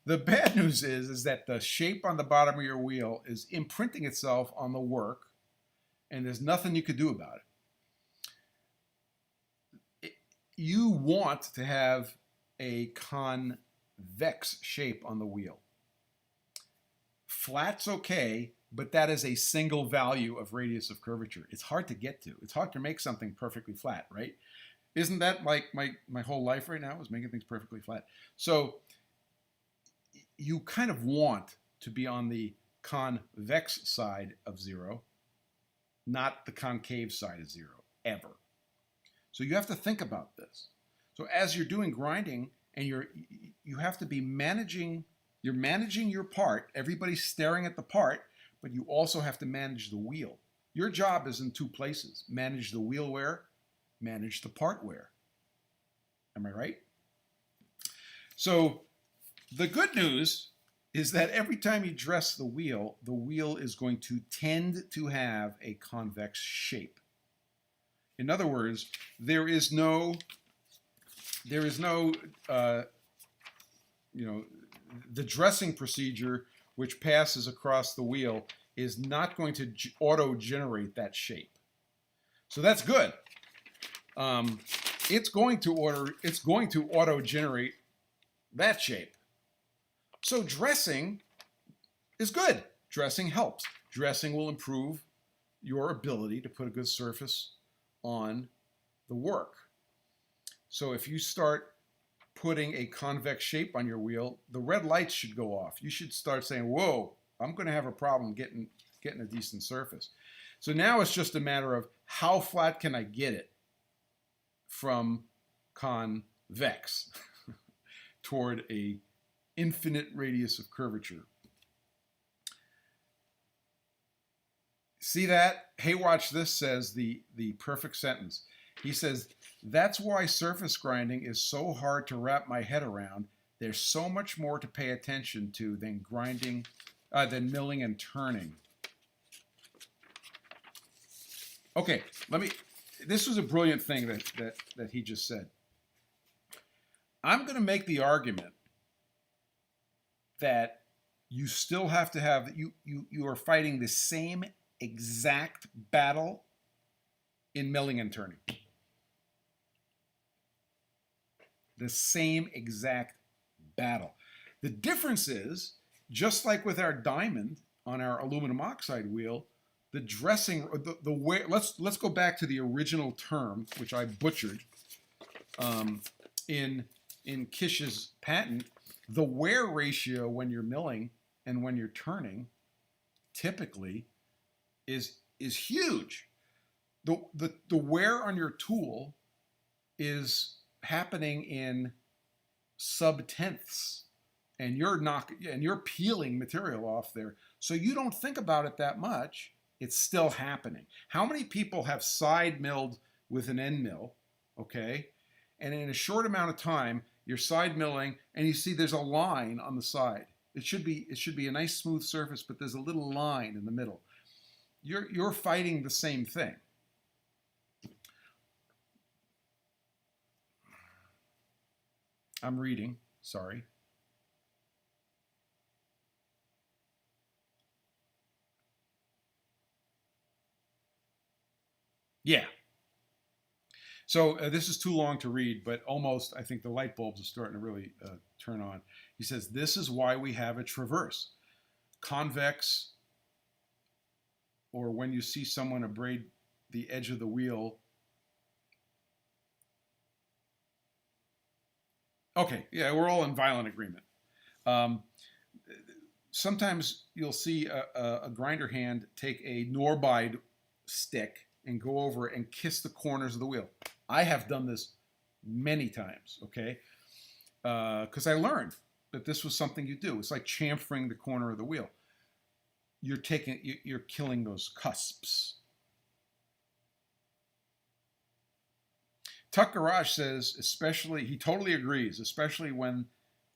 The bad news is that the shape on the bottom of your wheel is imprinting itself on the work, and there's nothing you could do about it. You want to have a convex shape on the wheel. Flat's okay, but that is a single value of radius of curvature. It's hard to get to. It's hard to make something perfectly flat, right? Isn't that like my whole life right now, is making things perfectly flat? So you kind of want to be on the convex side of 0, not the concave side of 0, ever. So you have to think about this. So as you're doing grinding, and you have to be managing, you're managing your part, everybody's staring at the part, but you also have to manage the wheel. Your job is in two places: manage the wheel wear, manage the part wear. Am I right? So the good news is that every time you dress the wheel is going to tend to have a convex shape. In other words, there is no the dressing procedure which passes across the wheel is not going to auto-generate that shape. So that's good. It's going to auto-generate that shape. So dressing is good. Dressing helps. Dressing will improve your ability to put a good surface on the work. So if you start putting a convex shape on your wheel, the red lights should go off. You should start saying, whoa, I'm going to have a problem getting a decent surface. So now it's just a matter of how flat can I get it from convex toward a infinite radius of curvature. See that? Hey, watch this says the perfect sentence. He says, that's why surface grinding is so hard to wrap my head around. There's so much more to pay attention to than milling and turning. Okay, this was a brilliant thing that he just said. I'm going to make the argument that you still have to have, you are fighting the same exact battle in milling and turning. The same exact battle. The difference is, just like with our diamond on our aluminum oxide wheel, the dressing, the wear, let's go back to the original term, which I butchered in Kish's patent. The wear ratio when you're milling and when you're turning typically is huge. The wear on your tool is happening in sub-tenths, and you're peeling material off there, so you don't think about it that much. It's still happening. How many people have side milled with an end mill, okay? And in a short amount of time, you're side milling, and you see there's a line on the side. It should be a nice smooth surface, but there's a little line in the middle. You're fighting the same thing. I'm reading, sorry. Yeah. So this is too long to read, but almost, I think the light bulbs are starting to really turn on. He says, this is why we have a traverse. Convex, or when you see someone abrade the edge of the wheel. Okay, yeah, we're all in violent agreement. Sometimes you'll see a grinder hand take a NORBIDE stick and go over and kiss the corners of the wheel. I have done this many times, okay? Because I learned that this was something you do. It's like chamfering the corner of the wheel. You're killing those cusps. Tuck Garage says, especially, he totally agrees, especially when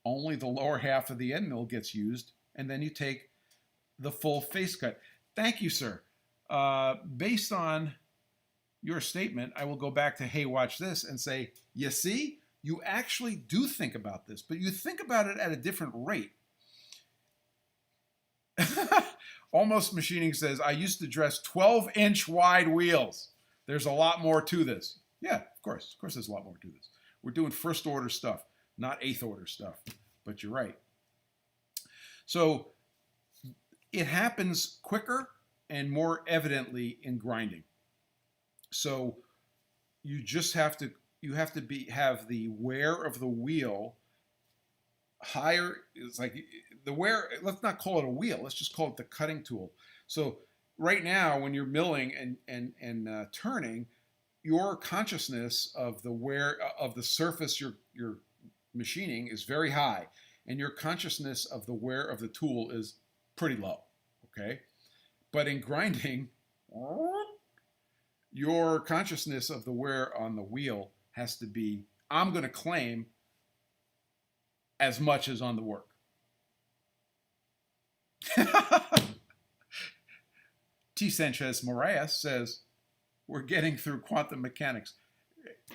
only the lower half of the end mill gets used, and then you take the full face cut. Thank you, sir. Based on your statement, I will go back to, hey, watch this, and say, you see, you actually do think about this, but you think about it at a different rate. Almost Machining says, I used to dress 12-inch wide wheels. There's a lot more to this. Yeah, of course there's a lot more to this. We're doing first order stuff, not eighth order stuff, but you're right. So it happens quicker and more evidently in grinding. So you just have to have the wear of the wheel higher. It's like the wear, let's not call it a wheel, let's just call it the cutting tool. So right now when you're milling and turning, your consciousness of the wear of the surface you're machining is very high, and your consciousness of the wear of the tool is pretty low, okay? But in grinding, your consciousness of the wear on the wheel has to be, I'm going to claim as much as on the work. T. Sanchez Moraes says, we're getting through quantum mechanics.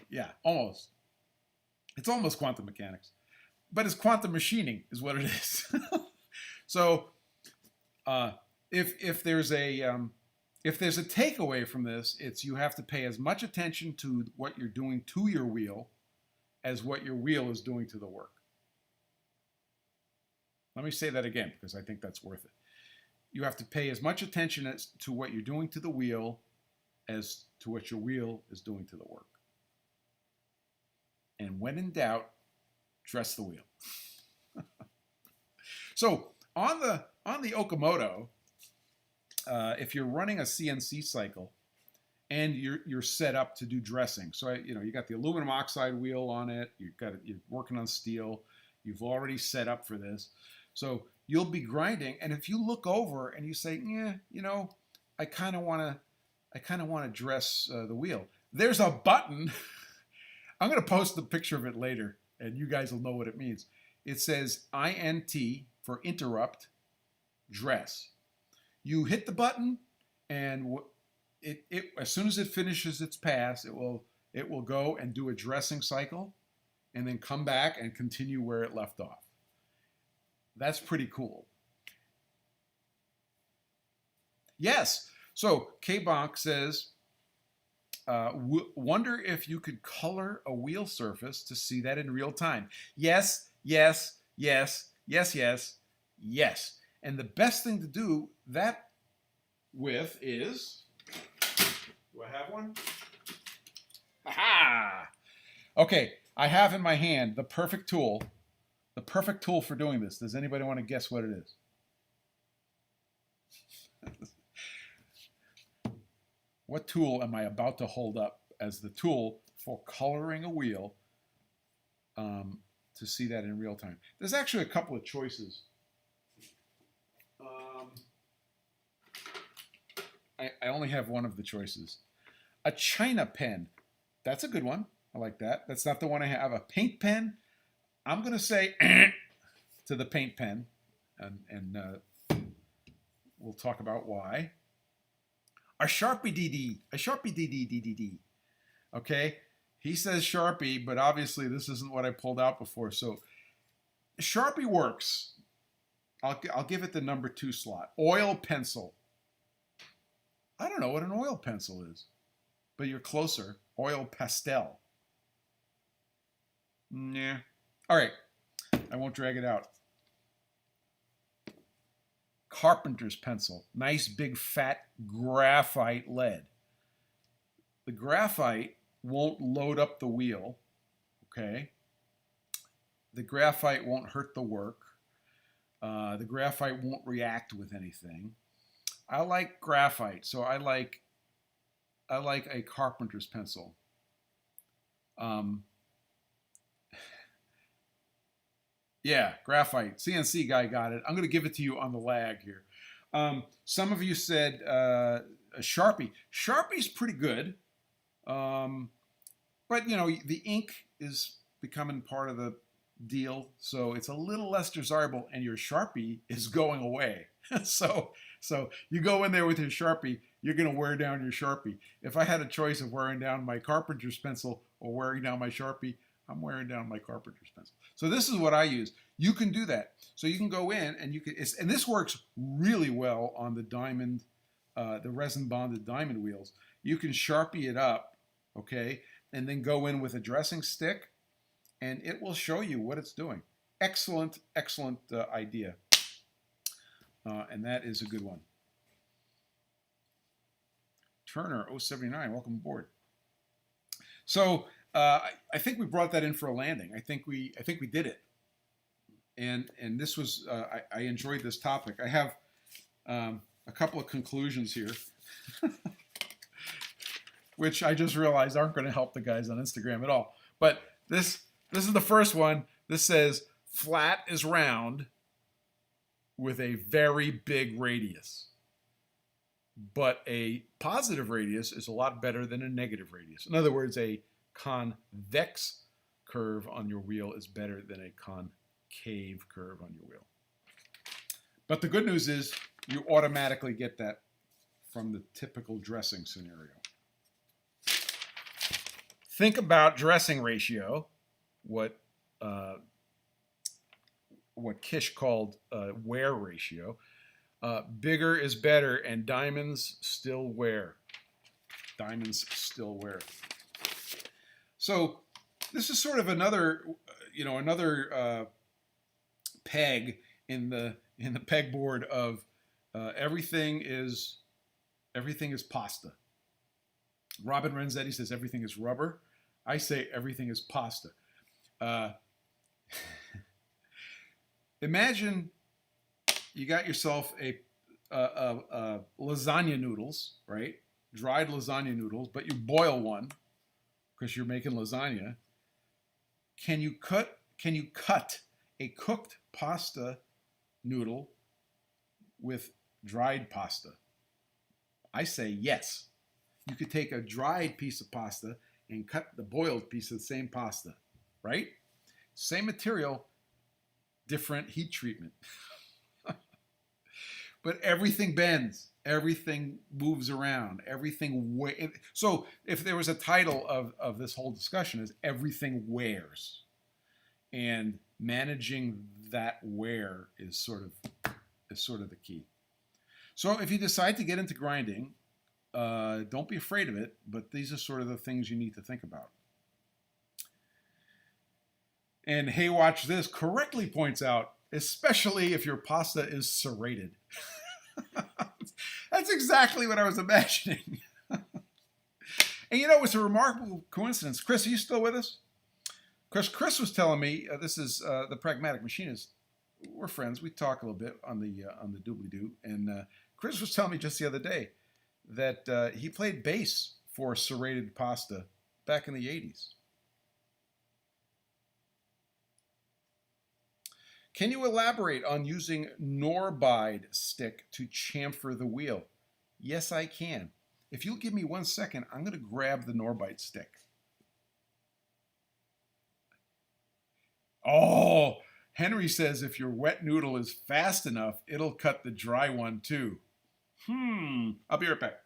Yeah, almost. It's almost quantum mechanics. But it's quantum machining is what it is. So if there's a takeaway from this, it's you have to pay as much attention to what you're doing to your wheel as what your wheel is doing to the work. Let me say that again because I think that's worth it. You have to pay as much attention as to what you're doing to the wheel as to what your wheel is doing to the work. And when in doubt, dress the wheel. So on the Okamoto, if you're running a CNC cycle and you're set up to do dressing, so you got the aluminum oxide wheel on it, you're working on steel, you've already set up for this, so you'll be grinding, and if you look over and you say, yeah, I kind of want to dress the wheel. There's a button. I'm going to post the picture of it later, and you guys will know what it means. It says INT for interrupt, dress. You hit the button, and it as soon as it finishes its pass, it will go and do a dressing cycle, and then come back and continue where it left off. That's pretty cool. Yes. So K-Bonk says, wonder if you could color a wheel surface to see that in real time. Yes, yes, yes, yes, yes, yes. And the best thing to do that with is, do I have one? Ha-ha! Okay, I have in my hand the perfect tool for doing this. Does anybody want to guess what it is? What tool am I about to hold up as the tool for coloring a wheel to see that in real time? There's actually a couple of choices. I only have one of the choices. A China pen. That's a good one. I like that. That's not the one I have. A paint pen. I'm going to say to the paint pen, and we'll talk about why. A Sharpie DD. A Sharpie DD. Okay? He says Sharpie, but obviously this isn't what I pulled out before. So Sharpie works. I'll give it the number 2 slot. Oil pencil. I don't know what an oil pencil is, but you're closer. Oil pastel. Yeah. All right. I won't drag it out. Carpenter's pencil. Nice big fat graphite lead. The graphite won't load up the wheel. Okay. The graphite won't hurt the work. The graphite won't react with anything. I like graphite, so I like a carpenter's pencil. Yeah, graphite. CNC guy got it. I'm going to give it to you on the lag here. Some of you said a Sharpie. Sharpie's pretty good, but the ink is becoming part of the deal, so it's a little less desirable, and your Sharpie is going away. So you go in there with your Sharpie, you're going to wear down your Sharpie. If I had a choice of wearing down my carpenter's pencil or wearing down my Sharpie, I'm wearing down my carpenter's pencil. So this is what I use. You can do that. So you can go in and and this works really well on the diamond, the resin bonded diamond wheels. You can Sharpie it up, okay, and then go in with a dressing stick, and it will show you what it's doing. Excellent, excellent idea. And that is a good one. Turner 079, welcome aboard. So I think we brought that in for a landing. I think we did it. And this was I enjoyed this topic. I have a couple of conclusions here, which I just realized aren't going to help the guys on Instagram at all. But this is the first one. This says flat is round with a very big radius. but a positive radius is a lot better than a negative radius. In other words, a convex curve on your wheel is better than a concave curve on your wheel. But the good news is you automatically get that from the typical dressing scenario. Think about dressing ratio, what Kish called wear ratio. Bigger is better, and diamonds still wear. Diamonds still wear. So this is sort of another, another peg in the pegboard of everything is pasta. Robin Renzetti says everything is rubber. I say everything is pasta. Imagine you got yourself a lasagna noodles, right? Dried lasagna noodles, but you boil one because you're making lasagna. Can you cut a cooked pasta noodle with dried pasta? I say yes. You could take a dried piece of pasta and cut the boiled piece of the same pasta, right? Same material, different heat treatment. But everything bends, everything moves around, everything so if there was a title of this whole discussion is everything wears. And managing that wear is sort of the key. So if you decide to get into grinding, don't be afraid of it, but these are sort of the things you need to think about. And Hey Watch This correctly points out, especially if your pasta is serrated. That's exactly what I was imagining. And you know, it's a remarkable coincidence. Chris, are you still with us? Chris was telling me, this is the Pragmatic Machinist. We're friends. We talk a little bit on the doobly-doo. And Chris was telling me just the other day that he played bass for serrated pasta back in the 80s. Can you elaborate on using NORBIDE stick to chamfer the wheel? Yes, I can. If you'll give me 1 second, I'm going to grab the NORBIDE stick. Oh, Henry says if your wet noodle is fast enough, it'll cut the dry one too. I'll be right back.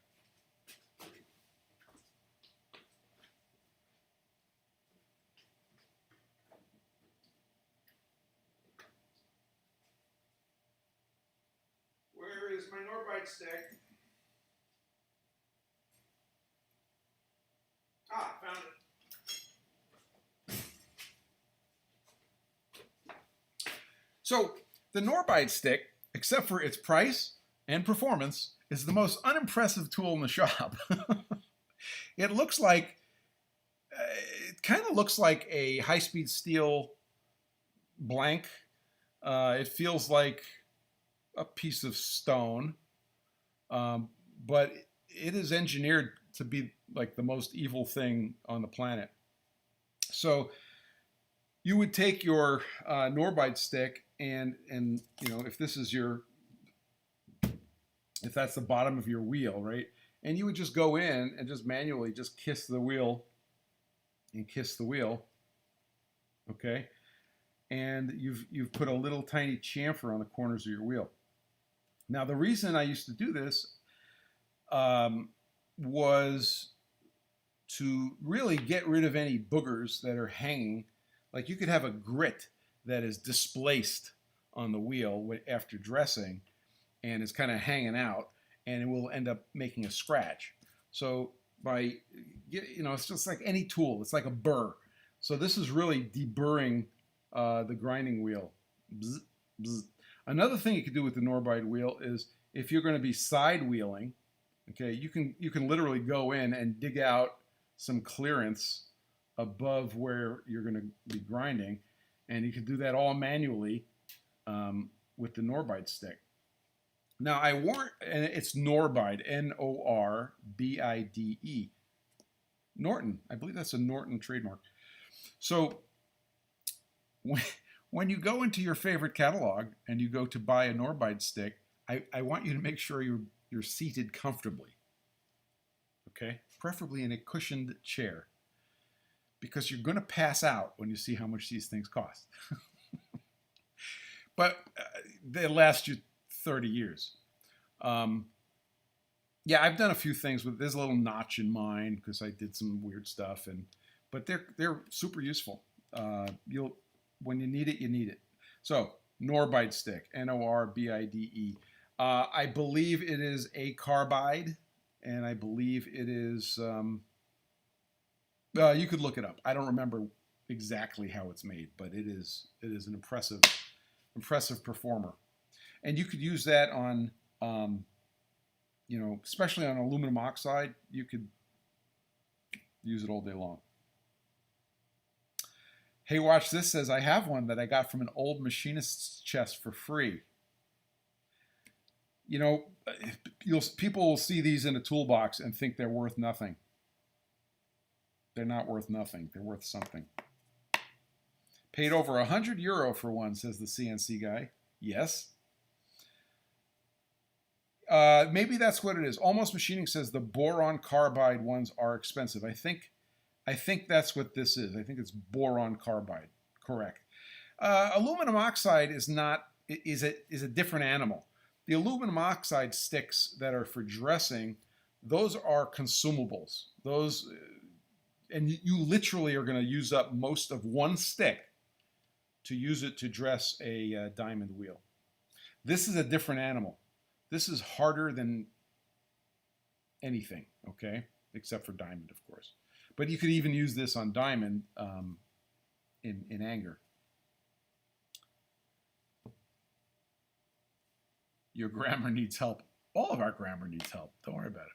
Where is my NORBIDE stick? Ah, found it. So the NORBIDE stick, except for its price and performance, is the most unimpressive tool in the shop. It looks like, it kind of looks like a high-speed steel blank. It feels like a piece of stone, but it is engineered to be like the most evil thing on the planet. So you would take your NORBIDE stick and you know, if this is if that's the bottom of your wheel, right? And you would just go in and just manually just kiss the wheel and kiss the wheel, okay? And you've put a little tiny chamfer on the corners of your wheel. Now the reason I used to do this was to really get rid of any boogers that are hanging. Like you could have a grit that is displaced on the wheel after dressing and is kind of hanging out, and it will end up making a scratch. So by, you know, it's just like any tool. It's like a burr. So this is really deburring the grinding wheel. Bzz, bzz. Another thing you could do with the NORBIDE wheel is if you're going to be side wheeling, okay, you can literally go in and dig out some clearance above where you're going to be grinding, and you can do that all manually with the NORBIDE stick. Now I warn, and it's NORBIDE, N-O-R-B-I-D-E. Norton, I believe that's a Norton trademark. So when you go into your favorite catalog and you go to buy a NORBIDE stick, I want you to make sure you're seated comfortably. Okay? Preferably in a cushioned chair, because you're going to pass out when you see how much these things cost. But they last you 30 years. Yeah, I've done a few things with, there's a little notch in mine because I did some weird stuff, but they're super useful. When you need it, you need it. So NORBIDE stick, NORBIDE. I believe it is a carbide, and I believe it is. You could look it up. I don't remember exactly how it's made, but it is an impressive performer, and you could use that on. Especially on aluminum oxide, you could use it all day long. Hey, watch this. Says, I have one that I got from an old machinist's chest for free. People will see these in a toolbox and think they're worth nothing. They're not worth nothing. They're worth something. Paid over €100 for one, says the CNC guy. Yes. Maybe that's what it is. Almost Machining says the boron carbide ones are expensive. I think that's what this is. I think it's boron carbide. Correct. Aluminum oxide is a different animal. The aluminum oxide sticks that are for dressing, those are consumables. Those, and you literally are going to use up most of one stick to use it to dress a diamond wheel. This is a different animal. This is harder than anything, okay? Except for diamond, of course. But you could even use this on diamond in anger. Your grammar needs help. All of our grammar needs help. Don't worry about it.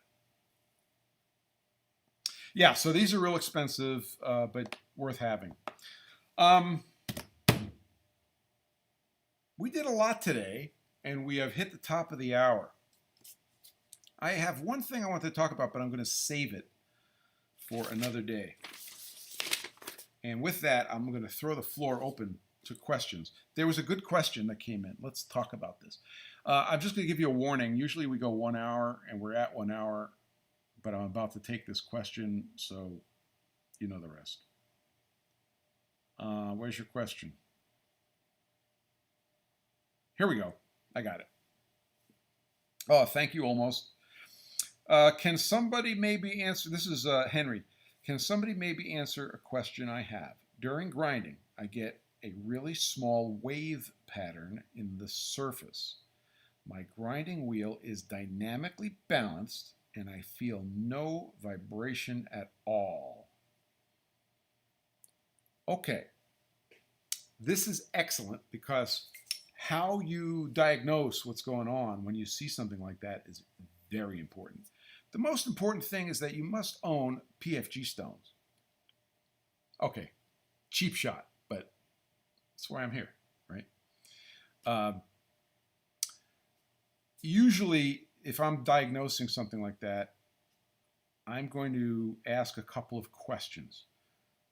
Yeah, so these are real expensive, but worth having. We did a lot today, and we have hit the top of the hour. I have one thing I want to talk about, but I'm going to save it for another day. And with that, I'm going to throw the floor open to questions. There was a good question that came in. Let's talk about this. I'm just going to give you a warning. Usually we go 1 hour, and we're at 1 hour, but I'm about to take this question, so you know the rest. Where's your question? Here we go. I got it. Oh, thank you, almost. Can somebody maybe answer, this is Henry. Can somebody maybe answer a question I have? During grinding, I get a really small wave pattern in the surface. My grinding wheel is dynamically balanced and I feel no vibration at all. Okay, this is excellent because how you diagnose what's going on when you see something like that is very important. The most important thing is that you must own PFG stones. Okay, cheap shot, but that's why I'm here, right? Usually, if I'm diagnosing something like that, I'm going to ask a couple of questions.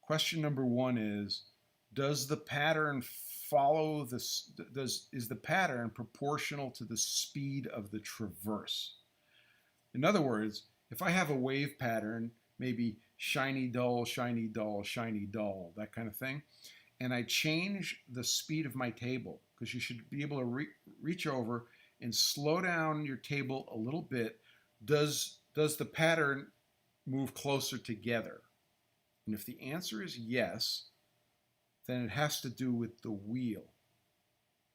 Question number one is, does the pattern follow this? Is the pattern proportional to the speed of the traverse? In other words, if I have a wave pattern, maybe shiny, dull, shiny, dull, shiny, dull, that kind of thing, and I change the speed of my table, because you should be able to reach over and slow down your table a little bit, does the pattern move closer together? And if the answer is yes, then it has to do with the wheel.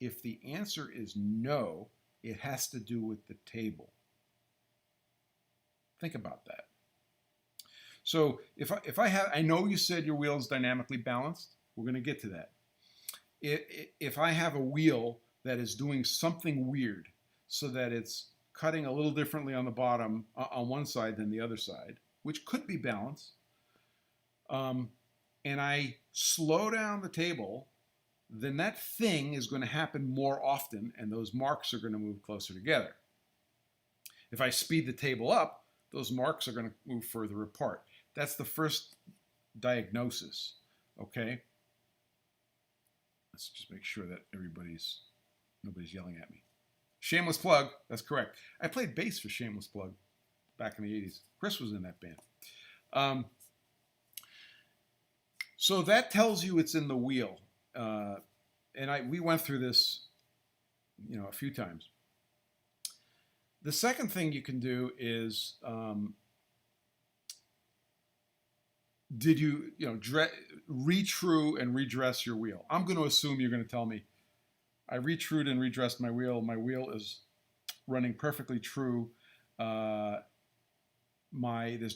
If the answer is no, it has to do with the table. Think about that. So if I have, I know you said your wheel is dynamically balanced. We're going to get to that. If I have a wheel that is doing something weird, so that it's cutting a little differently on the bottom on one side than the other side, which could be balance, and I slow down the table, then that thing is going to happen more often, and those marks are going to move closer together. If I speed the table up, those marks are going to move further apart. That's the first diagnosis, okay? Let's just make sure that nobody's yelling at me. Shameless plug. That's correct. I played bass for Shameless Plug back in the 80s. Chris was in that band. So that tells you it's in the wheel. And we went through this, a few times. The second thing you can do is, did you, retrue and redress your wheel? I'm going to assume you're going to tell me, I retrued and redressed my wheel. My wheel is running perfectly true. There's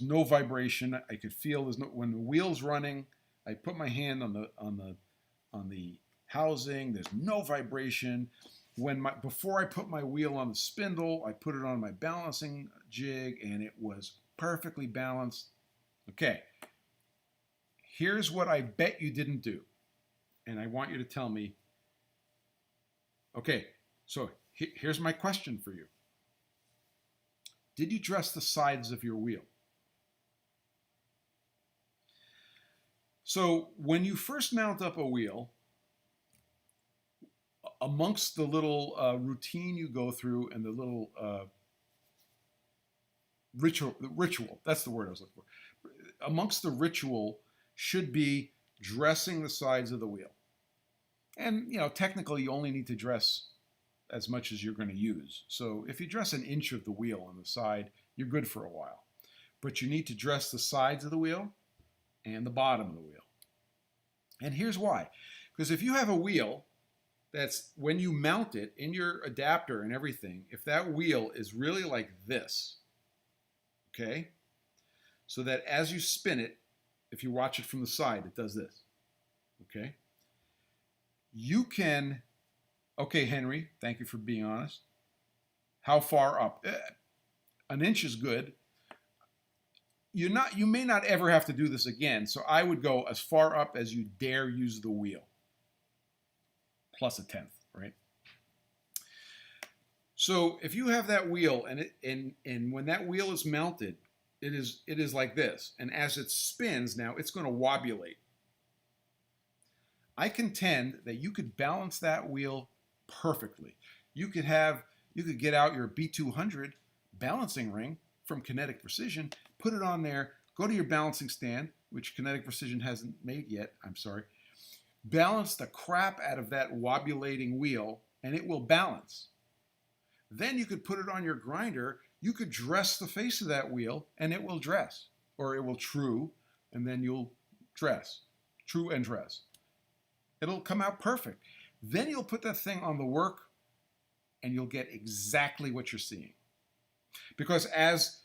no vibration. I could feel when the wheel's running. I put my hand on the housing. There's no vibration. Before I put my wheel on the spindle, I put it on my balancing jig, and it was perfectly balanced. Okay. Here's what I bet you didn't do, and I want you to tell me. Okay, so here's my question for you. Did you dress the sides of your wheel? So when you first mount up a wheel, amongst the little routine you go through and the little ritual, that's the word I was looking for. Amongst the ritual should be dressing the sides of the wheel. And, technically you only need to dress as much as you're going to use. So if you dress an inch of the wheel on the side, you're good for a while. But you need to dress the sides of the wheel and the bottom of the wheel. And here's why. Because if you have a wheel that's, when you mount it in your adapter and everything, if that wheel is really like this, okay, so that as you spin it, if you watch it from the side, it does this, okay? You can, okay, Henry, thank you for being honest. How far up? An inch is good. You may not ever have to do this again, so I would go as far up as you dare use the wheel, plus 1/10, right? So if you have that wheel and when that wheel is mounted, it is like this, and as it spins now, it's going to wobulate. I contend that you could balance that wheel perfectly. You could get out your B200 balancing ring from Kinetic Precision, put it on there, go to your balancing stand, which Kinetic Precision hasn't made yet, I'm sorry. Balance the crap out of that wobulating wheel, and it will balance. Then you could put it on your grinder. You could dress the face of that wheel, and it will dress. Or it will true, and then you'll dress. True and dress. It'll come out perfect. Then you'll put that thing on the work, and you'll get exactly what you're seeing. Because as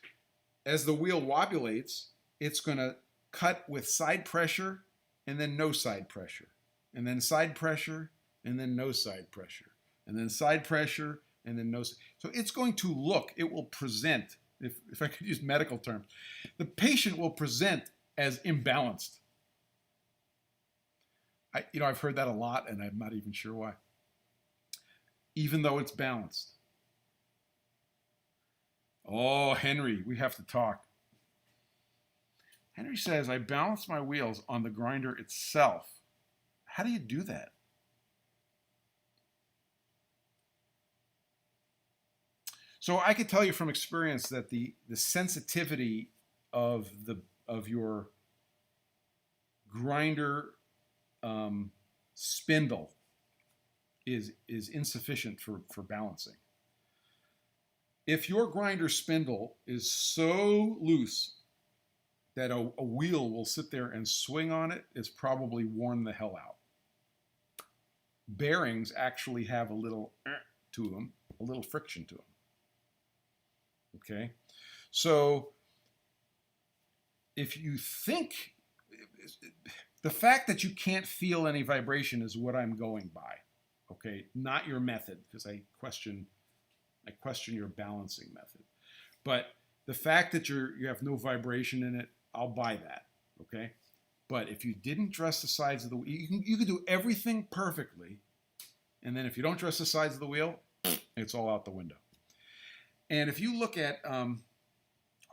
the wheel wobulates, it's going to cut with side pressure and then no side pressure. And then side pressure and then no side pressure. And then side pressure and then no. So it's going to look, it will present, if I could use medical terms, the patient will present as imbalanced. I've heard that a lot, and I'm not even sure why. Even though it's balanced. Oh, Henry, we have to talk. Henry says, I balance my wheels on the grinder itself. How do you do that? So I could tell you from experience that the sensitivity of your grinder spindle is insufficient for balancing. If your grinder spindle is so loose that a wheel will sit there and swing on it, it's probably worn the hell out. Bearings actually have a little to them, a little friction to them. Okay? So if you think, the fact that you can't feel any vibration is what I'm going by. Okay? Not your method, because I question your balancing method. But the fact that you have no vibration in it, I'll buy that, okay? But if you didn't dress the sides of the wheel, you can do everything perfectly, and then if you don't dress the sides of the wheel, it's all out the window. And if you look at,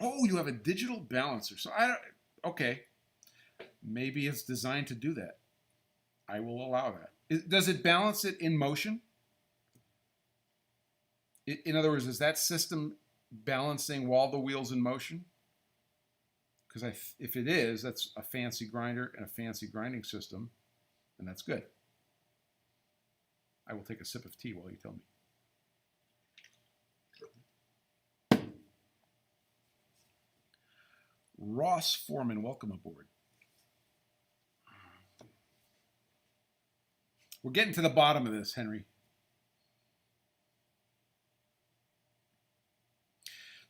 you have a digital balancer. So okay, maybe it's designed to do that. I will allow that. Does it balance it in motion? In other words, is that system balancing while the wheel's in motion? Because if it is, that's a fancy grinder and a fancy grinding system, and that's good. I will take a sip of tea while you tell me. Ross Foreman, welcome aboard. We're getting to the bottom of this, Henry.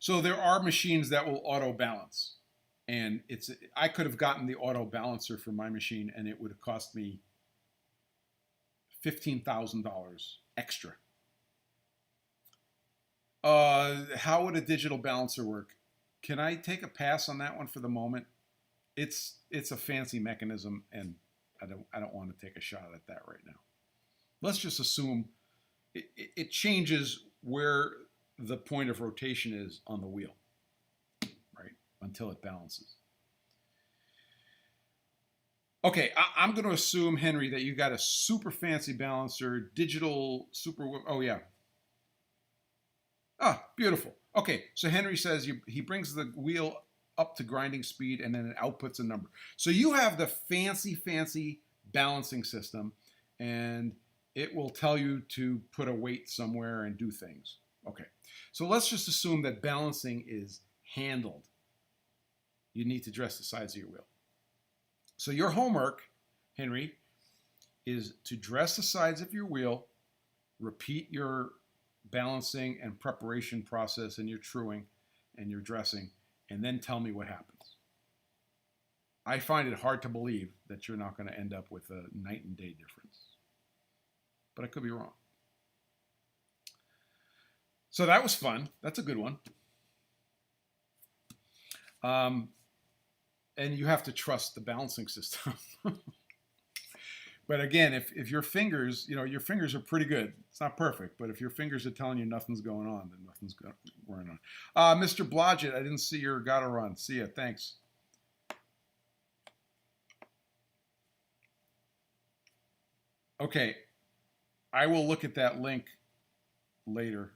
So there are machines that will auto balance, and I could have gotten the auto balancer for my machine, and it would have cost me $15,000 extra. How would a digital balancer work? Can I take a pass on that one for the moment? It's a fancy mechanism, and I don't want to take a shot at that right now. Let's just assume it changes where the point of rotation is on the wheel, right? Until it balances. Okay, I'm going to assume, Henry, that you got a super fancy balancer, digital super, oh yeah. Ah, beautiful. Okay, so Henry says he brings the wheel up to grinding speed and then it outputs a number. So you have the fancy balancing system, and it will tell you to put a weight somewhere and do things. Okay, so let's just assume that balancing is handled. You need to dress the sides of your wheel. So your homework, Henry, is to dress the sides of your wheel, repeat your balancing and preparation process and your truing and your dressing, and then tell me what happens. I find it hard to believe that you're not going to end up with a night and day difference, but I could be wrong. So that was fun. That's a good one. And you have to trust the balancing system. But again, if your fingers, your fingers are pretty good. It's not perfect, but if your fingers are telling you nothing's going on, then nothing's going on. Mr. Blodgett, I didn't see your gotta run. See ya. Thanks. Okay, I will look at that link later.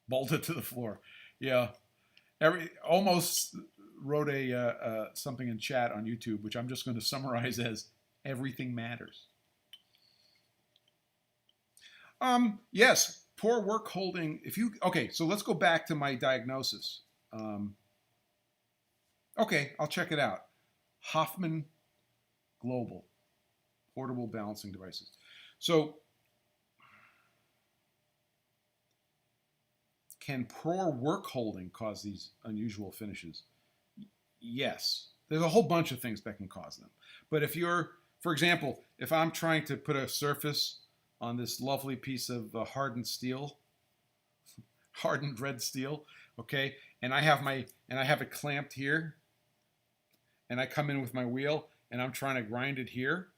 Bolted to the floor. Yeah, almost wrote a something in chat on YouTube, which I'm just going to summarize as everything matters. Yes, poor work holding. Okay, so let's go back to my diagnosis. Okay, I'll check it out. Hoffman Global, portable balancing devices. So, can poor work holding cause these unusual finishes? Yes. There's a whole bunch of things that can cause them. But if you're, for example, if I'm trying to put a surface on this lovely piece of hardened steel, hardened red steel, okay, and I have it clamped here, and I come in with my wheel, and I'm trying to grind it here,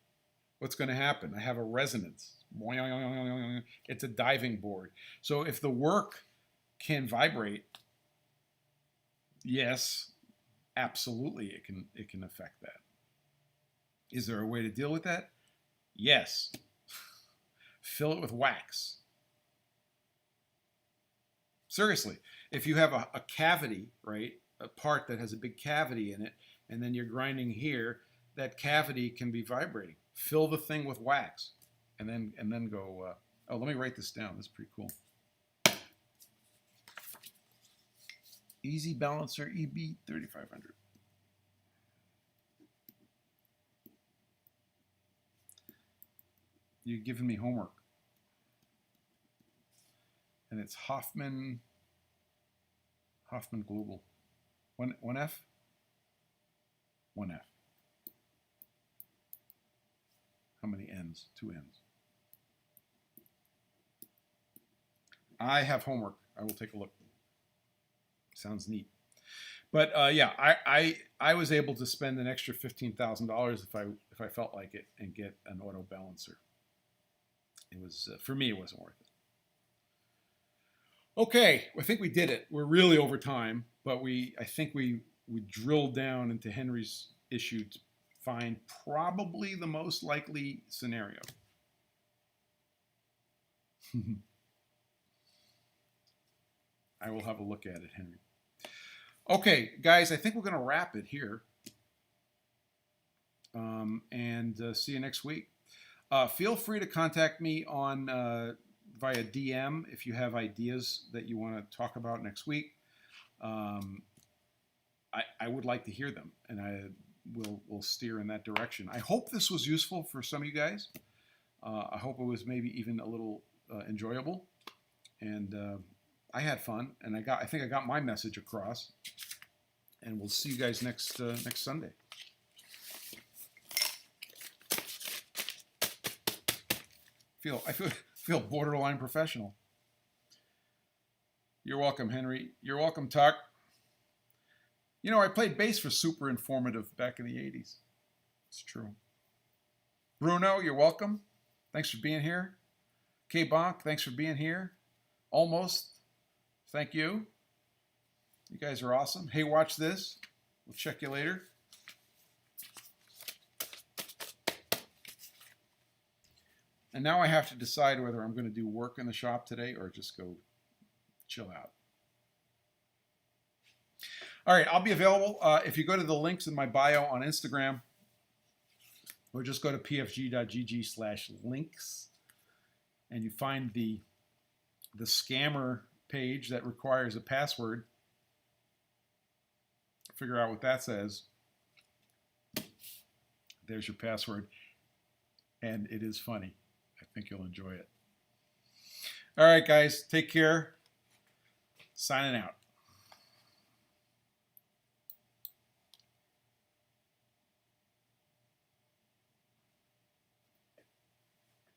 what's going to happen? I have a resonance. It's a diving board. So if the work can vibrate, yes, absolutely, it can affect that. Is there a way to deal with that? Yes. Fill it with wax. Seriously, if you have a cavity, right, a part that has a big cavity in it, and then you're grinding here, that cavity can be vibrating. Fill the thing with wax, and then go. Oh, let me write this down. This is pretty cool. Easy Balancer EB 3500. You're giving me homework. And it's Hoffman Global. One F? One F. How many N's? 2 N's. I have homework. I will take a look. Sounds neat. But yeah, I was able to spend an extra $15,000 if I felt like it and get an auto balancer. It was for me, it wasn't worth it. Okay, I think we did it. We're really over time, but I think we drilled down into Henry's issue find probably the most likely scenario. I will have a look at it, Henry. Okay, guys, I think we're going to wrap it here. And see you next week. Feel free to contact me on via DM if you have ideas that you want to talk about next week. I would like to hear them, and I will steer in that direction. I hope this was useful for some of you guys. I hope it was maybe even a little enjoyable, and I had fun, and I think I got my message across. And we'll see you guys next Sunday. I feel borderline professional. You're welcome, Henry. You're welcome, Tuck. You know, I played bass for Super Informative back in the 80s. It's true. Bruno, you're welcome. Thanks for being here. K Bonk, thanks for being here. Almost. Thank you. You guys are awesome. Hey, watch this. We'll check you later. And now I have to decide whether I'm going to do work in the shop today or just go chill out. All right, I'll be available. If you go to the links in my bio on Instagram, or just go to pfg.gg/links, and you find the scammer page that requires a password. Figure out what that says. There's your password. And it is funny. I think you'll enjoy it. All right, guys. Take care. Signing out.